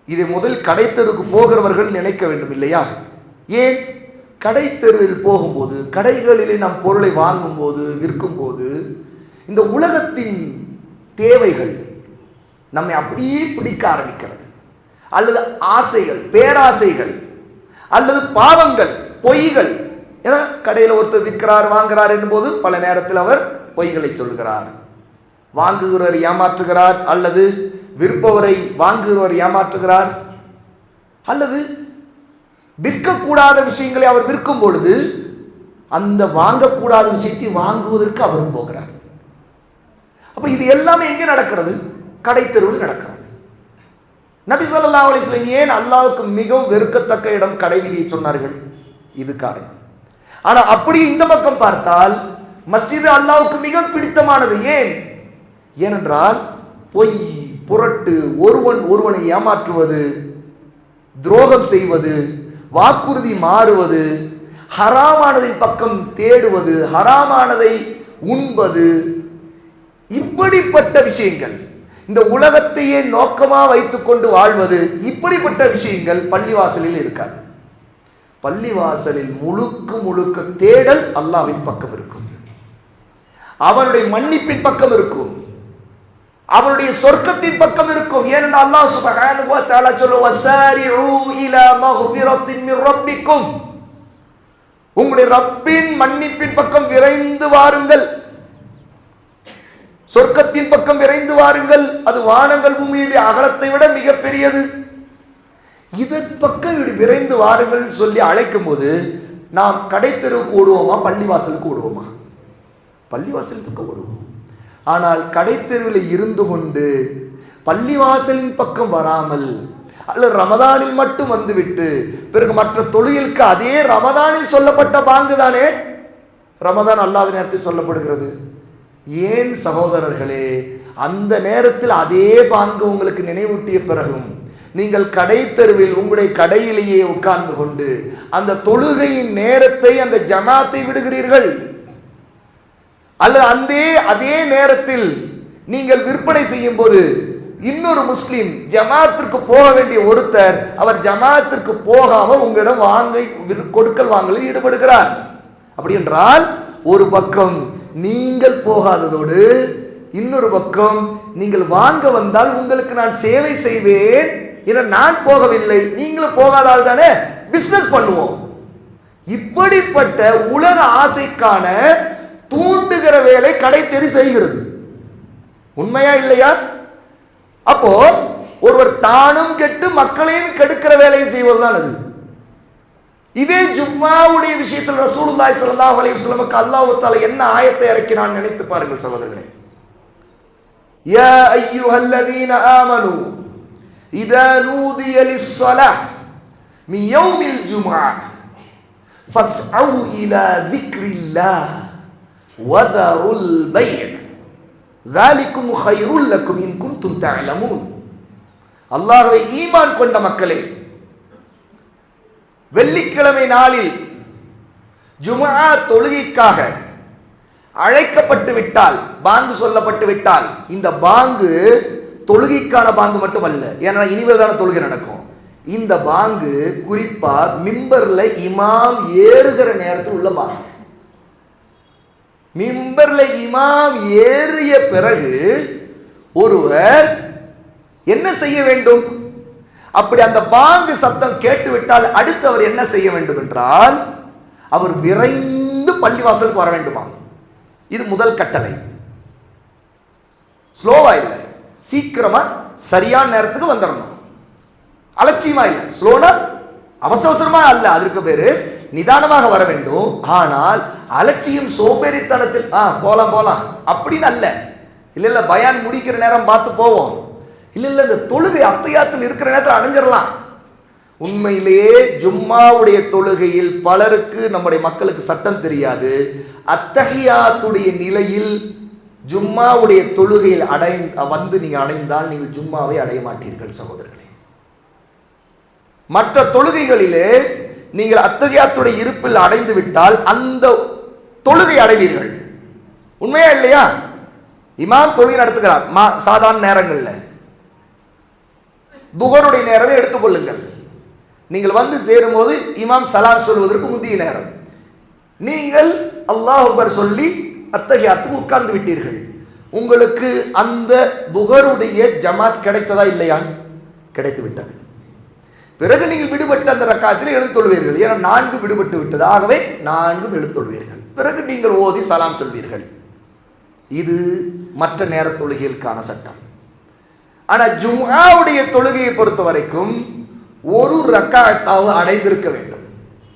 இதை முதல் கடைத்தெருக்கு போகிறவர்கள் நினைக்க வேண்டும் இல்லையா? ஏன்? கடைத்தெருவில் போகும்போது, கடைகளிலே நாம் பொருளை வாங்கும் போது, விற்கும் போது, இந்த உலகத்தின் தேவைகள் நம்மை அப்படியே பிடிக்க ஆரம்பிக்கிறது. அல்லது ஆசைகள், பேராசைகள், அல்லது பாவங்கள், பொய்கள். ஏன்னா கடையில் ஒருத்தர் விற்கிறார், வாங்குகிறார் என்னும்போது பல நேரத்தில் அவர் பொய்களை சொல்கிறார். வாங்குகிறவர் ஏமாற்றுகிறார், அல்லது விற்பவரை வாங்குகிறவர் ஏமாற்றுகிறார், அல்லது விற்கக்கூடாத விஷயங்களை அவர் விற்கும் பொழுது அந்த வாங்கக்கூடாத விஷயத்தை வாங்குவதற்கு அவரும் போகிறார். அப்ப இது எல்லாமே எங்கே நடக்கிறது? கடை தெருவில் நடக்கிறது. நபி ஸல்லல்லாஹு அலைஹி வஸல்லம் ஏன் அல்லாஹ்வுக்கு மிகவும் வெறுக்கத்தக்க இடம் கடை வீதியை சொன்னார்கள்? இது காரணம். ஆனா அப்படி இந்த பக்கம் பார்த்தால் மஸ்ஜிது அல்லாஹ்வுக்கு மிக பிடித்தமானது. ஏன்? ஏனென்றால் பொய், புரட்டு, ஒருவனை ஏமாற்றுவது, துரோகம் செய்வது, வாக்குறுதி மாறுவது, ஹராமானதின் பக்கம் தேடுவது, ஹராமானதை உண்பது, இப்படிப்பட்ட விஷயங்கள், இந்த உலகத்தையே நோக்கமா வைத்துக் கொண்டு வாழ்வது, இப்படிப்பட்ட விஷயங்கள் பள்ளிவாசலில் இருக்காது. பள்ளிவாசலில் முழுக்க தேடல் அல்லாஹ்வின் பக்கம் இருக்கும், அவனுடைய மன்னிப்பின் பக்கம் இருக்கும், அவனுடைய சொர்க்கத்தின் பக்கம் இருக்கும். ஏனென்றால் அல்லாஹ் சுப்ஹானஹு வ தஆலா சொல்லுவார், வஸாரிஉ இலா மக்ஃபிரத்தின் மிர் ரப்பிக்கும், உங்களுடைய ரப்பின் மன்னிப்பின் பக்கம் விரைந்து வாருங்கள், சொர்க்கத்தின் பக்கம் விரைந்து வாருங்கள். அது வானங்கள் பூமியுடைய அகலத்தை விட மிக பெரியது. இதன் பக்கம் விரைந்து வாருங்கள் சொல்லி அழைக்கும் போது நாம் கடைத்தெருவுக்கு ஓடுவோமா, பள்ளிவாசலுக்கு ஓடுவோமா? பள்ளிவாசல் பக்கம் ஓடுவோம். ஆனால் கடைத்தெருவில் இருந்து கொண்டு பள்ளிவாசலின் பக்கம் வராமல், அல்லது ரமதானில் மட்டும் வந்துவிட்டு பிறகு மற்ற தொழுகைகளுக்கு அதே ரமதானில் சொல்லப்பட்ட பாங்கு தானே ரமதான் அல்லாத நேரத்தில் சொல்லப்படுகிறது. ஏன் சகோதரர்களே, அந்த நேரத்தில் அதே பாங்கு உங்களுக்கு நினைவூட்டிய பிறகும் நீங்கள் கடை தெருவில் உங்களுடைய கடையிலேயே உட்கார்ந்து கொண்டு அந்த தொழுகையின் நேரத்தை, அந்த ஜமாத்தை விடுகிறீர்கள். அல்லது அதே நேரத்தில் நீங்கள் விற்பனை செய்யும் போது இன்னொரு முஸ்லிம் ஜமாத்திற்கு போக வேண்டிய ஒருத்தர் அவர் ஜமாத்திற்கு போகாம உங்களிடம் கொடுக்கல் வாங்கலில் ஈடுபடுகிறார். அப்படி என்றால் ஒரு பக்கம் நீங்கள் போகாததோடு இன்னொரு பக்கம் நீங்கள் வாங்க வந்தால் உங்களுக்கு நான் சேவை செய்வேன், ஏன்னா நான் போகவில்லை, நீங்களும் போகாதால் தானே பிசினஸ் பண்ணுவோம். இப்படிப்பட்ட உலக ஆசைக்கான தூண்டுகிற வேலை கடை தெரு செய்கிறது. உண்மையா இல்லையா? அப்போ ஒருவர் தானும் கெட்டு மக்களையும் கெடுக்கிற வேலையை செய்வதுதான் அது. இதே ஜும்மாவுடைய விஷயத்தில் ரசூலுல்லாஹி ஸல்லல்லாஹு அலைஹி வஸல்லம் அல்லாஹ் தஆலா என்ன ஆயத்தை இறக்கினான் நினைத்து பாருங்கள் சகோதரர்களே. யா அய்யுஹல்லதீன ஆமனூ இதா நூதிய லிஸ்ஸலாஹ் மின் யௌமில் ஜும்ஆ ஃபஸ்அவு இலா திக்ரில்லாஹ் வதருல் பைஅ ذلكم خير لكم إن كنتم تعلمون. அல்லாஹ்வை ஈமான் கொண்ட மக்களே, வெள்ளிக்கிழமை நாளில் ஜும்ஆ தொழுகைக்காக அழைக்கப்பட்டு விட்டால், பாங்கு சொல்லப்பட்டு விட்டால், இந்த பாங்கு தொழுகைக்கான பாங்கு மட்டுமல்ல, ஏன்னா இனிமேல் தானே தொழுகை நடக்கும். இந்த பாங்கு குறிப்பா மிம்பர்ல இமாம் ஏறுகிற நேரத்தில் உள்ள பாங்கு. மிம்பர்ல இமாம் ஏறிய பிறகு ஒருவர் என்ன செய்ய வேண்டும்? அப்படி அந்த பாங்கு சத்தம் கேட்டுவிட்டால் அடுத்து அவர் என்ன செய்ய வேண்டும் என்றால், அவர் விரைந்து பள்ளிவாசலுக்கு வர வேண்டுமா. இது முதல் கட்டளை. ஸ்லோவா இல்லை, சீக்கிரமா சரியான நேரத்துக்கு வந்துடணும். அலட்சியமா இல்லை, ஸ்லோனா அவசர அவசரமா அல்ல, அதற்கு பேரு நிதானமாக வர வேண்டும். ஆனால் அலட்சியம் சோம்பேறித்தனத்தில் போலாம் போலாம் அப்படின்னு அல்ல. இல்ல இல்ல பயான் முடிக்கிற நேரம் பார்த்து போவோம், இல்ல இல்ல இந்த தொழுகை அத்தையாத்தில் இருக்கிற நேரத்தில் அடைஞ்சிடலாம். உண்மையிலேயே ஜும்மாவுடைய தொழுகையில் பலருக்கு, நம்முடைய மக்களுக்கு சட்டம் தெரியாது. அத்தஹியாத்துடைய நிலையில் ஜும்மாவுடைய தொழுகையில் வந்து நீங்க அடைந்தால் நீங்கள் ஜும்மாவை அடைய மாட்டீர்கள் சகோதரர்களே. மற்ற தொழுகைகளிலே நீங்கள் அத்தஹியாத்துடைய இருப்பில் அடைந்து விட்டால் அந்த தொழுகை அடைவீர்கள். உண்மையா இல்லையா? இமாம் தொழுகை நடத்துகிறார் சாதாரண நேரங்களில், துஹருடைய நேரமே எடுத்துக்கொள்ளுங்கள். நீங்கள் வந்து சேரும் போது இமாம் சலாம் சொல்வதற்கு முந்தைய நேரம், நீங்கள் அல்லாஹ் அக்பர் சொல்லி அத்தஹியாத்துக்கு உட்கார்ந்து விட்டீர்கள். உங்களுக்கு அந்த துஹருடைய ஜமாத் கிடைத்ததா இல்லையா? கிடைத்து விட்டது. பிறகு நீங்கள் விடுபட்ட அந்த ரக்காத்தில் எழுந்தொழுவீர்கள். ஏன்னா 4 விடுபட்டு விட்டது, ஆகவே 4 எழுந்தொழுவீர்கள். பிறகு நீங்கள் ஓதி சலாம் சொல்வீர்கள். இது மற்ற நேர தொழுகைகளுக்கான சட்டம். ஆனால் ஜும்ஆவுடைய தொழுகையை பொறுத்த வரைக்கும் ஒரு ரக்காத்தாவது அடைந்திருக்க வேண்டும்.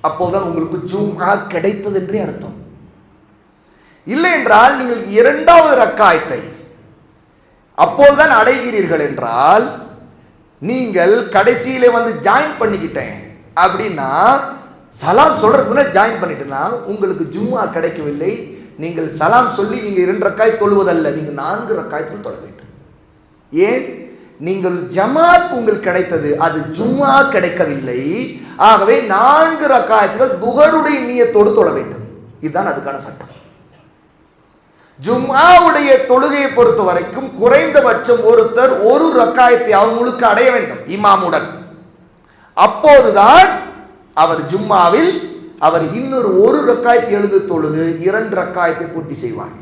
அப்போதுதான் உங்களுக்கு ஜும்ஆ கிடைத்தது என்றே அர்த்தம். இல்லை என்றால் நீங்கள் 2வது ரக்காயத்தை அப்போதுதான் அடைகிறீர்கள் என்றால், நீங்கள் கடைசியிலே வந்து ஜாயின் பண்ணிக்கிட்டேன் அப்படின்னா, சலாம் சொல்றதுக்கு முன்னாடி ஜாயின் பண்ணிட்டேன்னா உங்களுக்கு ஜும்ஆ கிடைக்கவில்லை. நீங்கள் சலாம் சொல்லி நீங்க 2 ரக்காய் தொழுவதல்ல, நீங்க 4 ரக்காய்கள் தொழ வேண்டும். ஏன்? நீங்கள் ஜமாத் உங்களுக்கு கிடைத்தது, அது ஜும்ஆ கிடைக்கவில்லை. ஆகவே 4 ரக்காயத்துகள் துஹருடைய நியத்தோடு தொழ வேண்டும். இதுதான் அதுக்கான சட்டம். ஜும்ஆவுடைய தொழுகையை பொறுத்த வரைக்கும் குறைந்தபட்சம் ஒருத்தர் 1 ரக்காயத்தை அவங்களுக்கு அடைய வேண்டும் இமாமுடன். அப்போதுதான் அவர் ஜும்மாவில் அவர் இன்னொரு 1 ரக்காயத்தை எழுந்து தொழுது 2 ரக்காயத்தை பூர்த்தி செய்வார்.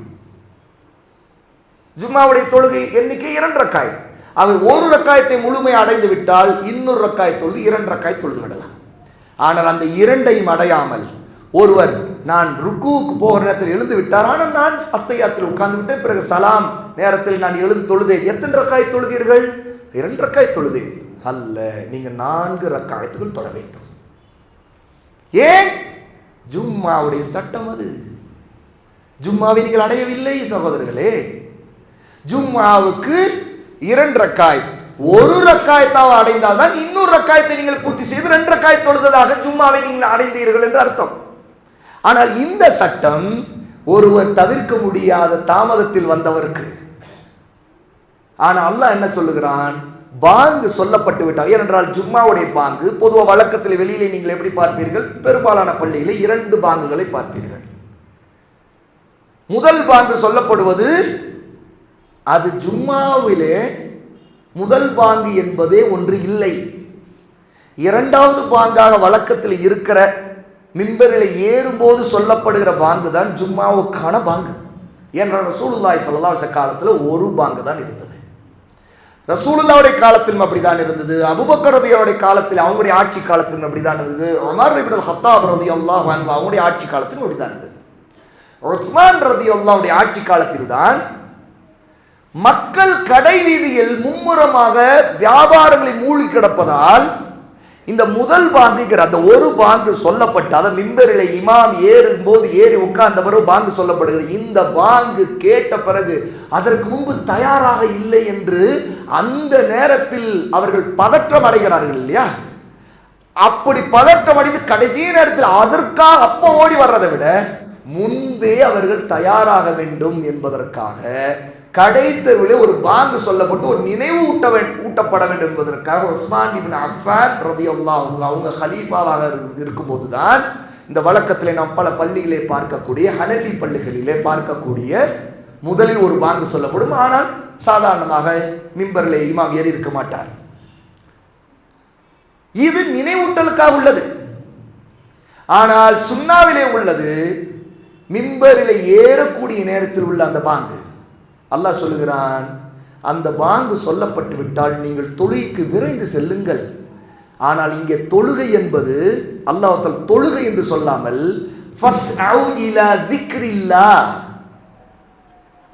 ஜும்மாவுடைய தொழுகை எண்ணிக்கை 2 ரக்காயத். அவர் 1 ரக்காயத்தை முழுமையை அடைந்து விட்டால் இன்னொரு ரக்காய் தொழுது 2 ரக்காய் தொழுது விடலாம். ஆனால் அந்த 2ஐயும் அடையாமல் ஒருவர் நான் ருக்குவுக்கு போகிற நேரத்தில் எழுந்து விட்டார், ஆனால் நான் அத்தையாத்தில் உட்கார்ந்து விட்டேன், பிறகு சலாம் நேரத்தில் நான் எழுந்து தொழுதேன். எத்தனை ரக்காய் தொழுதீர்கள்? 2 ரக்காய் தொழுதேன். அல்ல, நீங்க 4 ரக்காயத்துகள் தொழ வேண்டும். ஏன்? ஜும்மாவுடைய சட்டம் அது. ஜும்மாவை நீங்கள் அடையவில்லை சகோதரர்களே. ஜும்மாவுக்கு 2 ரக்காய், 1 ரக்காயத்தாவது அடைந்தால்தான் இன்னொரு ரக்காயத்தை நீங்கள் பூர்த்தி செய்து 2 ரக்காய் தொழுததாக ஜும்மாவை நீங்கள் அடைந்தீர்கள் என்று அர்த்தம். ஆனால் இந்த சட்டம் ஒருவர் தவிர்க்க முடியாத தாமதத்தில் வந்தவருக்கு. ஆனால் அல்லாஹ் என்ன சொல்லுகிறான்? பாங்கு சொல்லப்பட்டு விட்டால், ஏனென்றால் ஜும்மாவுடைய பாங்கு பொதுவாக வழக்கத்தில் வெளியிலே நீங்கள் எப்படி பார்ப்பீர்கள்? பெரும்பாலான பள்ளியில் 2 பாங்குகளை பார்ப்பீர்கள். முதல் பாங்கு சொல்லப்படுவது அது ஜும்மாவிலே முதல் பாங்கு என்பதே ஒன்று இல்லை. 2வது பாங்காக வழக்கத்தில் இருக்கிற மிம்பரில் ஏறும்போது சொல்லப்படுகிற பாங்கு தான் ஜும்மாவுக்கான பாங்கு. ஏனென்றால் ரசூலுல்லாஹி ஸல்லல்லாஹு அலைஹி காலத்தில் 1 பாங்கு தான் இருந்தது. ரசூலுல்லாஹுடைய காலத்திலும் அப்படிதான் இருந்தது. அபூபக்கர் ரலியல்லாஹு காலத்தில், அவங்களுடைய ஆட்சி காலத்திலும் அப்படிதான் இருந்தது. உமர் இப்னு ஹத்தாப் ரலியல்லாஹு அன்ஹு அவங்களுடைய ஆட்சி காலத்திலும் அப்படிதான் இருந்தது. உஸ்மான் ரலியல்லாஹுடைய ஆட்சி காலத்தில் தான் மக்கள் கடை வீதியில் மும்முரமாக வியாபாரங்களில் மூழ்கி கிடப்பதால் இந்த முதல் பாங்குங்கிற அந்த 1 பாங்கு சொல்லப்பட்டு, அதை மிம்பரில் இமாம் ஏறும்போது ஏறி உட்கார்ந்த பிறகு பாங்கு சொல்லப்படுகிறது. இந்த பாங்கு கேட்ட பிறகு அதற்கு முன்பு தயாராக இல்லை என்று அந்த நேரத்தில் அவர்கள் பதற்றம் அடைகிறார்கள் இல்லையா? அப்படி பதற்றம் அடைந்து கடைசி நேரத்தில் அதற்காக அப்போ ஓடி வர்றதை விட முன்பே அவர்கள் தயாராக வேண்டும் என்பதற்காக கடைத்தெருவிலே ஒரு பாங்கு சொல்லப்பட்டு ஒரு நினைவு ஊட்டப்பட வேண்டும் என்பதற்காக உஸ்மான் இப்னு அஃபான் ரலியல்லாஹு அன்ஹு அவங்க கலீஃபாவாக இருக்கும்போது தான் இந்த வழக்கத்திலே நாம் பல பள்ளிகளே பார்க்கக்கூடிய ஹனஃபி பள்ளிகளிலே பார்க்கக்கூடிய முதலில் ஒரு பாங்கு சொல்லப்படும். ஆனால் சாதாரணமாக மிம்பரிலே இமாம் ஏறி இருக்க மாட்டார். இது நினைவூட்டலுக்காக உள்ளது. ஆனால் சுன்னாவிலே உள்ளது மிம்பரிலே ஏறக்கூடிய நேரத்தில் உள்ள அந்த பாங்கு. அல்லாஹ் சொல்லுகிறான், அந்த பாங்கு சொல்லப்பட்டு விட்டால் நீங்கள் தொழுகைக்கு விரைந்து செல்லுங்கள். ஆனால் இங்கே தொழுகை என்பது அல்லாஹ் தொழுகை என்று சொல்லாமல்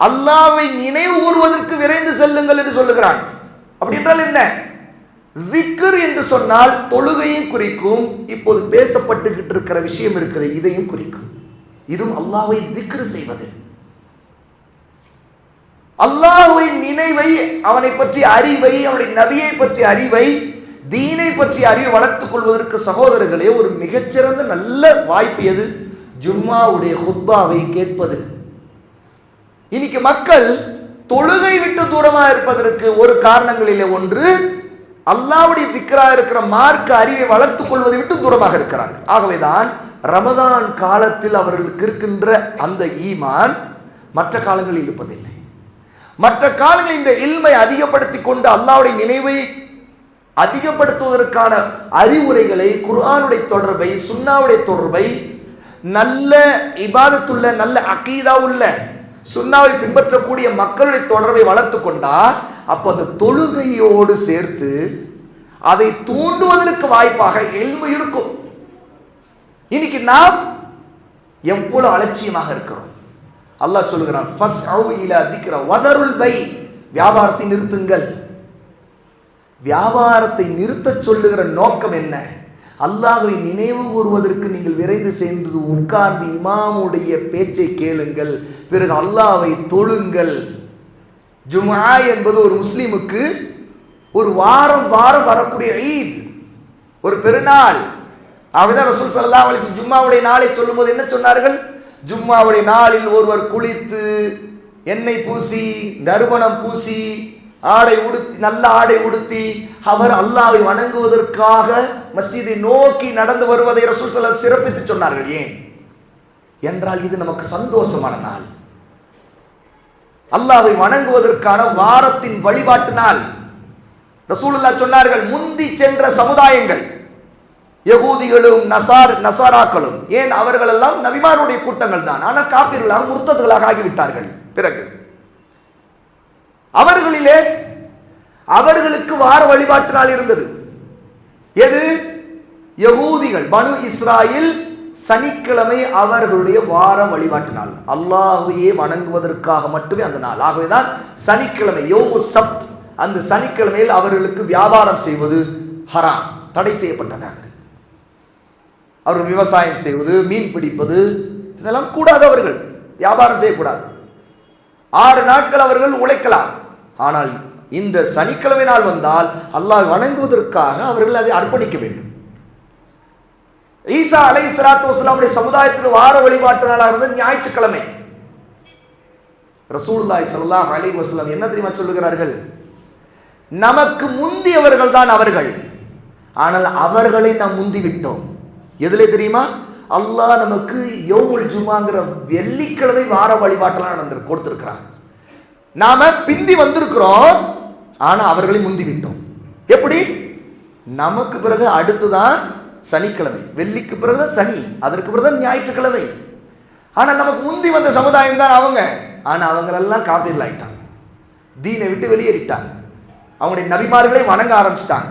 அல்லாஹ்வை நினைவு கூறுவதற்கு விரைந்து செல்லுங்கள் என்று சொல்லுகிறான். அப்படி என்றால் என்ன? விக்ர் என்று சொன்னால் தொழுகையும் குறிக்கும், இப்போது பேசப்பட்டுக்கிட்டு இருக்கிற விஷயம் இருக்குது இதையும் குறிக்கும். இதுவும் அல்லாஹ்வை விக்ர் செய்வது, அல்லாஹ்வை நினைவை, அவனை பற்றிய அறிவை, அவனுடைய நபியை பற்றிய அறிவை, தீனை பற்றிய அறிவை வளர்த்துக் கொள்வதற்கு சகோதரர்களே ஒரு மிகச்சிறந்த நல்ல வாய்ப்பு எது? ஜும்மாவுடைய ஹுத்பாவை கேட்பது. இன்னைக்கு மக்கள் தொழுகை விட்டு தூரமாக இருப்பதற்கு ஒரு காரணங்களிலே ஒன்று அல்லாஹ்வுடைய திக்ரா இருக்கிற மார்க்க அறிவை வளர்த்துக் கொள்வதை விட்டு தூரமாக இருக்கிறார்கள். ஆகவேதான் ரமதான் காலத்தில் அவர்களுக்கு இருக்கின்ற அந்த ஈமான் மற்ற காலங்களில் இருப்பதில்லை. மற்ற காலங்களில் இந்த இல்மை அதிகப்படுத்தி கொண்டு அல்லாஹ்வுடைய நினைவை அதிகப்படுத்துவதற்கான அறிவுரைகளை, குர்ஆனுடைய தொடர்பை, சுன்னாவுடைய தொடர்பை, நல்ல இபாதத்துள்ள நல்ல அகீதா உள்ள சுன்னாவை பின்பற்றக்கூடிய மக்களுடைய தொடர்பை வளர்த்து கொண்டா அப்போ அந்த தொழுகையோடு சேர்த்து அதை தூண்டுவதற்கு வாய்ப்பாக இல்மு இருக்கும். இன்னைக்கு நாம் எவ்வளவு அலட்சியமாக இருக்கிறோம். அல்லாஹ் சொல்லுகிறான், வியாபாரத்தை நிறுத்துங்கள். வியாபாரத்தை நிறுத்த சொல்லுகிற நோக்கம் என்ன? அல்லாஹ்வை நினைவு கூறுவதற்கு நீங்கள் விரைந்து சென்று உட்கார்ந்து இமாமுடைய பேச்சை கேளுங்கள், பிறகு அல்லாஹ்வை தொழுங்கள். ஜும்ஆ என்பது ஒரு முஸ்லிமுக்கு ஒரு வாரம் வாரம் வரக்கூடிய ஈத், ஒரு பெருநாள். ஆகவே ரசூல் ஸல்லல்லாஹு அலைஹி வஸல்லம் ஜும்மாவுடைய நாளை சொல்லும்போது என்ன சொன்னார்கள்? ஜும்மாவுடைய நாளில் ஒருவர் குளித்து எண்ணெய் பூசி நறுமணம் பூசி ஆடை உடுத்தி நல்ல ஆடை உடுத்தி அவர் அல்லாஹ்வை வணங்குவதற்காக மஸ்ஜிதை நோக்கி நடந்து வருவதை ரசூல் ஸல்லல்லாஹு அலைஹி வஸல்லம் சிறப்பித்து சொன்னார்கள். ஏன் என்றால் இது நமக்கு சந்தோஷமான நாள், அல்லாஹ்வை வணங்குவதற்கான வாரத்தின் வழிபாட்டு நாள். ரசூலுல்லாஹ் சொன்னார்கள், முந்தி சென்ற சமுதாயங்கள் யகூதிகளும் நசாராக்களும், ஏன் அவர்கள் எல்லாம் நபிமாருடைய கூட்டங்கள் தான், ஆனால் காபிர்களாக முர்த்ததுகளாக ஆகிவிட்டார்கள். பிறகு அவர்களிலே அவர்களுக்கு வார வழிபாட்டு நாள் இருந்தது. எது? யகூதிகள் பனு இஸ்ராயில் சனிக்கிழமை அவர்களுடைய வார வழிபாட்டு நாள், அல்லாஹ்வையே வணங்குவதற்காக மட்டுமே அந்த நாள். ஆகவேதான் சனிக்கிழமை யௌமு சப்த், அந்த சனிக்கிழமையில் அவர்களுக்கு வியாபாரம் செய்வது ஹராம், தடை செய்யப்பட்டதாக. அவர்கள் விவசாயம் செய்வது, மீன் பிடிப்பது இதெல்லாம் கூடாது. அவர்கள் வியாபாரம் செய்யக்கூடாது. 6 நாட்கள் அவர்கள் உழைக்கலாம். ஆனால் இந்த சனிக்கிழமை நாள் வந்தால் அல்லாஹ் வணங்குவதற்காக அவர்கள் அதை அர்ப்பணிக்க வேண்டும். ஈசா அலைஹிஸ்ஸலாத்து வஸ்ஸலாமுடைய சமுதாயத்தில் வார வழிபாட்டு நாளாக இருந்தது ஞாயிற்றுக்கிழமை. ரசூலுல்லாஹி ஸல்லல்லாஹு அலைஹி வஸல்லம் என்ன தெரியுமா சொல்லுகிறார்கள்? நமக்கு முந்தியவர்கள் தான் அவர்கள், ஆனால் அவர்களை நாம் முந்தி விட்டோம். எதுல தெரியுமா? அல்லாஹ் நமக்கு யௌமுல் ஜுமாங்கிற வெள்ளிக்கிழமை வார வழிபாட்டெல்லாம் கொடுத்திருக்கிறான். நாம பிந்தி வந்திருக்கிறோம், ஆனா அவர்களை முந்தி விட்டோம். எப்படி? நமக்கு பிறகு அடுத்துதான் சனிக்கிழமை, வெள்ளிக்கு பிறகுதான் சனி, அதற்கு பிறகுதான் ஞாயிற்றுக்கிழமை. ஆனா நமக்கு முந்தி வந்த சமுதாயம் தான் அவங்க. ஆனா அவங்களெல்லாம் காபீர்கள் ஆயிட்டாங்க, தீனை விட்டு வெளியேறிட்டாங்க, அவங்களுடைய நபிமார்களை வணங்க ஆரம்பிச்சிட்டாங்க.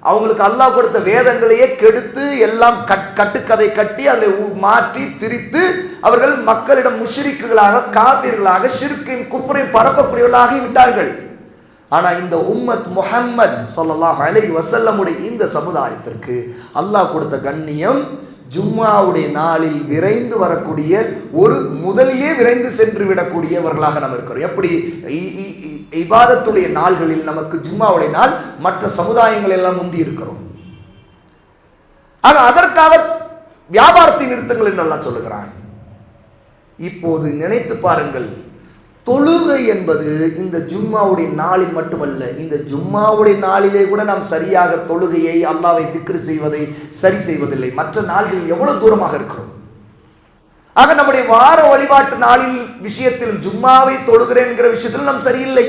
அவங்களுக்கு அல்லாஹ் கொடுத்த வேதங்களையே கெடுத்து எல்லாம் கட்டுக்கதை கட்டி அதை மாற்றி திரித்து அவர்கள் மக்களிடம் முஷ்ரிக்குகளாக, காபீர்களாக, ஷிர்கின் குஃப்ரின் பரப்பக்கூடியவர்களாக விட்டார்கள். ஆனா இந்த உம்மத் முஹம்மது ஸல்லல்லாஹு அலைஹி வஸல்லமுடைய இந்த சமுதாயத்திற்கு அல்லாஹ் கொடுத்த கண்ணியம், ஜும்மாவுடைய நாளில் விரைந்து வரக்கூடிய, ஒரு முதலிலே விரைந்து சென்று விடக்கூடியவர்களாக நாம் இருக்கிறோம். எப்படி இபாதத்துடைய நாள்களில் நமக்கு ஜும்மாவுடைய நாள் மற்ற சமுதாயங்கள் எல்லாம் முந்தி இருக்கிறோம். ஆக அதற்காக வியாபாரத்தை நிறுத்துங்கள் என்று அல்லாஹ் சொல்லுகிறான். இப்போது நினைத்து பாருங்கள், தொழுகை என்பது இந்த ஜும்மாவுடைய நாளில் மட்டுமல்ல, இந்த ஜும்மாவுடைய நாளிலே கூட நாம் சரியாக தொழுகையை, அல்லாஹ்வை திக்ர் செய்வதை சரி செய்வதில்லை. மற்ற நாள்களில் எவ்வளவு தூரமாக இருக்கிறோம். ஆக நம்முடைய வார வழிபாட்டு நாளில் விஷயத்தில் ஜும்மாவை தொழுகிறேன் என்கிற விஷயத்தில் நாம் சரியில்லை.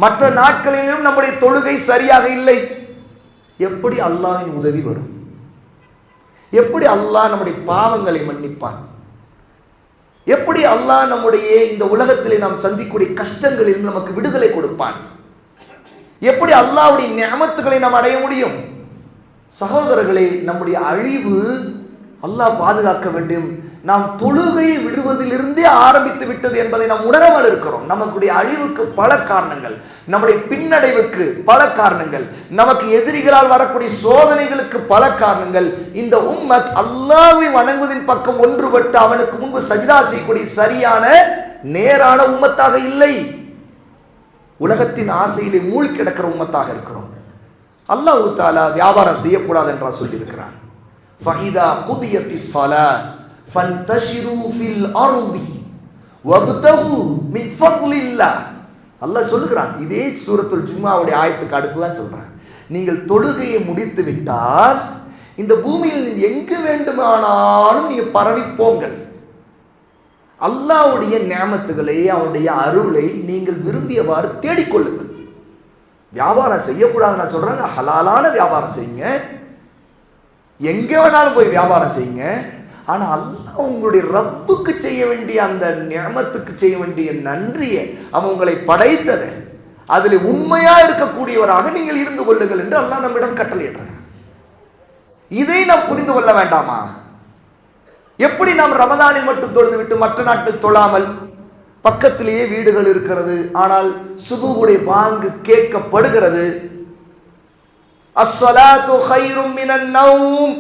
மற்ற நாட்களிலும் நம்முடைய தொழுகை சரியாக இல்லை. எப்படி அல்லாஹ்வின் உதவி வரும்? எப்படி அல்லாஹ் நம்முடைய பாவங்களை மன்னிப்பான்? எப்படி அல்லாஹ் நம்முடைய இந்த உலகத்திலே நாம் சந்திக்கக்கூடிய கஷ்டங்களில் நமக்கு விடுதலை கொடுப்பான்? எப்படி அல்லாஹ்வுடைய நிஅமத்துகளை நாம் அடைய முடியும்? சகோதரர்களே, நம்முடைய அழிவு அல்லாஹ் பாதுகாக்க வேண்டும். நாம் தொழுகையை விடுவதிலிருந்தே ஆரம்பித்து விட்டது என்பதை நாம் உணராமல் இருக்கிறோம். நமக்குடைய அழிவுக்கு பல காரணங்கள், நம்முடைய பின்னடைவுக்கு பல காரணங்கள், நமக்கு எதிரிகளால் வரக்கூடிய சோதனைகளுக்கு பல காரணங்கள். இந்த உம்மத் அல்லாஹ்வை வணங்குவதின் பக்கம் ஒன்றுபட்டு அவனுக்கு முன்பு சஜ்தா செய்யக்கூடிய சரியான நேரான உம்மத்தாக இல்லை. உலகத்தின் ஆசையிலே மூழ்கி கிடக்கிற உம்மத்தாக இருக்கிறோம். அல்லாஹ் தஆலா வியாபாரம் செய்யக்கூடாது என்றால் சொல்லியிருக்கிறான். ஃபஇதா குதியத்திஸ் ஸலாத் ஃபன்தஷிரு ஃபில் அர்தி வப்தகு மின் ஃபத்லில்லாஹ். அல்லாஹ் சொல்லுகிறான். இதே சூரத்துல் ஜும்மாவுடைய ஆயத்துக்கு அடுத்து தான் சொல்றான். நீங்கள் தொழுகையை முடித்து விட்டால் இந்த பூமியில் எங்கு வேண்டுமானாலும் நீங்க பரவி போங்கள். அல்லாஹ்வுடைய நிஅமத்துகளை, அவனுடைய அருளை நீங்கள் விரும்பியவாறு தேடிக்கொள்ளுங்கள். வியாபாரம் செய்யக்கூடாது நான் சொல்றேன், ஹலாலான வியாபாரம் செய்யுங்க, எங்க வேணாலும் போய் வியாபாரம் செய்யுங்க. ஆனா அல்லாஹ் உங்களுடைய ரப்புக்கு செய்ய வேண்டிய அந்த நிஅமத்துக்கு செய்ய வேண்டிய நன்றியை, அவன் உங்களை படைத்ததை அதில் உண்மையா இருக்கக்கூடியவராக நீங்கள் இருந்து கொள்ளுங்கள் என்று அல்லாஹ் நம்மிடம் கட்டளையிட்டார். இதை நாம் புரிந்து கொள்ள வேண்டாமா? எப்படி நாம் ரமதானில் மட்டும் தொழுது விட்டு மற்ற நாட்கள் தொழாமல், பக்கத்திலேயே வீடுகள் இருக்கிறது, ஆனால் சுபுஹுடைய பாங்கு கேட்கப்படுகிறது, அஸ்ஸலாத்து கைரும் மினன் நௌம்,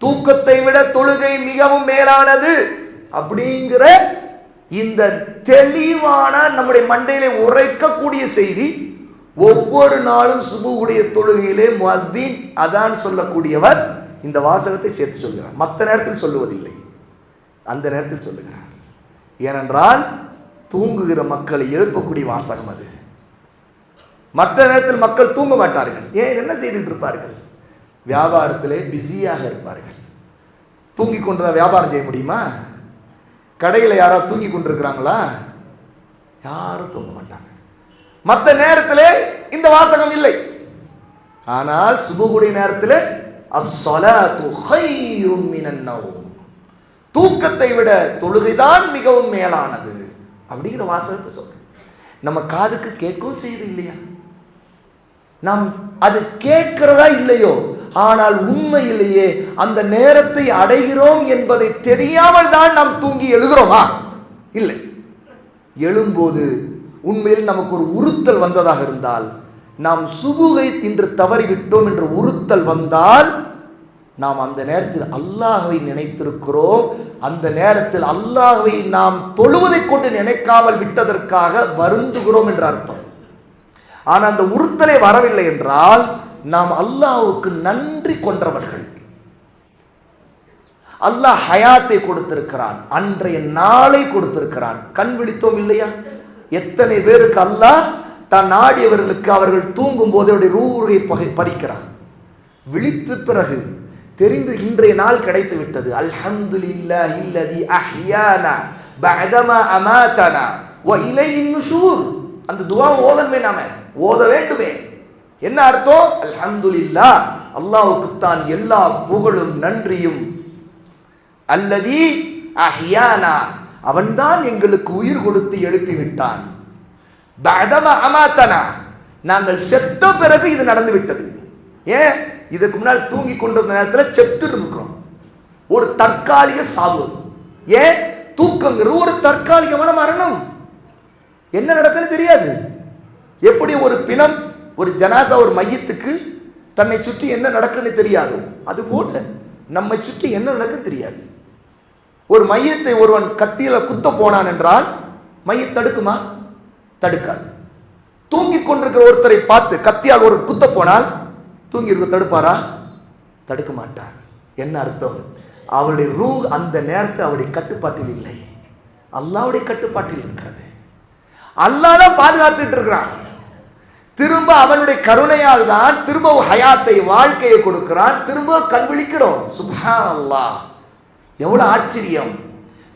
தூக்கத்தை விட தொழுகை மிகவும் மேலானது அப்படிங்கிற இந்த தெளிவான நம்முடைய மண்டையிலே உரைக்கக்கூடிய செய்தி ஒவ்வொரு நாளும் சுபுஹுடைய தொழுகையிலே முஅத்தின் அதான் சொல்லக்கூடியவர் இந்த வாசகத்தை சேர்த்து சொல்கிறார். மற்ற நேரத்தில் சொல்லுவதில்லை, அந்த நேரத்தில் சொல்லுகிறார். ஏனென்றால் தூங்குகிற மக்களை எழுப்பக்கூடிய வாசகம் அது. மற்ற நேரத்தில் மக்கள் தூங்க மாட்டார்கள். ஏன், என்ன செய்துட்டு இருப்பார்கள்? வியாபாரத்திலே பிஸியாக இருப்பார்கள். தூங்கி கொண்டுதான் வியாபாரம் செய்ய முடியுமா? கடையில் யாராவது தூங்கி கொண்டிருக்கிறாங்களா? யாரும் தூங்க மாட்டாங்க. மற்ற நேரத்தில் இந்த வாசகம் இல்லை. ஆனால் சுபுஹுடைய நேரத்தில் அஸ்ஸலாத்து கைரும் மினன் நௌம், தூக்கத்தை விட தொழுகைதான் மிகவும் மேலானது அப்படிங்கிற வாசகத்தை சொல்றேன். நம்ம காதுக்கு கேட்கவும் செய்யுது இல்லையா? நாம் அது கேட்கிறதா இல்லையோ, ஆனால் உண்மையிலேயே அந்த நேரத்தை அடைகிறோம் என்பதை தெரியாமல் தான் நாம் தூங்கி எழுகிறோமா? இல்லை. எழும்போது உண்மையில் நமக்கு ஒரு உறுத்தல் வந்ததாக இருந்தால், நாம் சுபுகை இன்று தவறிவிட்டோம் என்று உறுத்தல் வந்தால், நாம் அந்த நேரத்தில் அல்லாஹ்வை நினைத்திருக்கிறோம். அந்த நேரத்தில் அல்லாஹ்வை நாம் தொழுவதை கொண்டு நினைக்காமல் விட்டதற்காக வருந்துகிறோம் என்ற அர்த்தம். ஆனால் அந்த உறுத்தலை வரவில்லை என்றால் நாம் அல்லாஹ்வுக்கு நன்றி கொன்றவர்கள். அல்லாஹ் ஹயாத்தை கொடுத்திருக்கிறான், அன்றைய நாளை கொடுத்திருக்கிறான். கண் விழித்தோம் இல்லையா? எத்தனை பேருக்கு அல்லாஹ் தான் நாடியவர்களுக்கு அவர்கள் தூங்கும் போது அவருடைய ரூஹை பறிக்கிறான். விழித்த பிறகு தெரிந்து இன்றைய நாள் கிடைத்து விட்டது. அல்ஹம்துலில்லாஹி அல்லதி அஹ்யானா பஅதமா அமாதனா வ இலைஹின் நுஷூர். அந்த துஆ ஓதவே, நாம ஓத வேண்டுமே. என்ன அர்த்தம்? அல்ஹம்துலில்லாஹ், அல்லாஹ்வுக்கு தான் எல்லா புகழும் நன்றியும். அல்லதி அஹ்யானா, அவன்தான் எங்களுக்கு உயிர் கொடுத்து எழுப்பி விட்டான். பஅதமா அமாதனா, நாங்கள் செத்த பிறகு இது நடந்து விட்டது. ஏன், இதுக்கு முன்னால் தூங்கி கொண்டிருந்த நேரத்தில் செத்து இருக்கிறோம். ஒரு தற்காலிக சாவது. ஏன், தூக்கங்கிறது ஒரு தற்காலிகமான மரணம். என்ன நடக்குன்னு தெரியாது. எப்படி ஒரு பிணம், ஒரு ஜனாசா, ஒரு மையத்துக்கு தன்னை சுற்றி என்ன நடக்குன்னு தெரியாது, அதுபோல நம்மை சுற்றி என்ன நடக்குன்னு தெரியாது. ஒரு மையத்தை ஒருவன் கத்தியில குத்த போனான் என்றால் மையம் தடுக்குமா? தடுக்காது. தூங்கி கொண்டிருக்கிற ஒருத்தரை பார்த்து கத்தியால் ஒரு குத்த போனால் தூங்கி இருக்க தடுப்பாரா? தடுக்க மாட்டார். என்ன அர்த்தம்? அவருடைய ரூஹ் அந்த நேரத்தில் அவருடைய கட்டுப்பாட்டில் இல்லை. அல்லாஹ்வுடைய கட்டுப்பாட்டில் இருக்கிறது. அல்லாஹ் தான் பாதுகாத்துட்டு இருக்கிறான். திரும்ப அவனுடைய கருணையால் தான் திரும்ப ஹயாத்தை, வாழ்க்கையை கொடுக்கிறான். திரும்ப கண் விழிக்கிறோம். சுப்ஹானல்லாஹ், எவ்வளவு ஆச்சரியம்!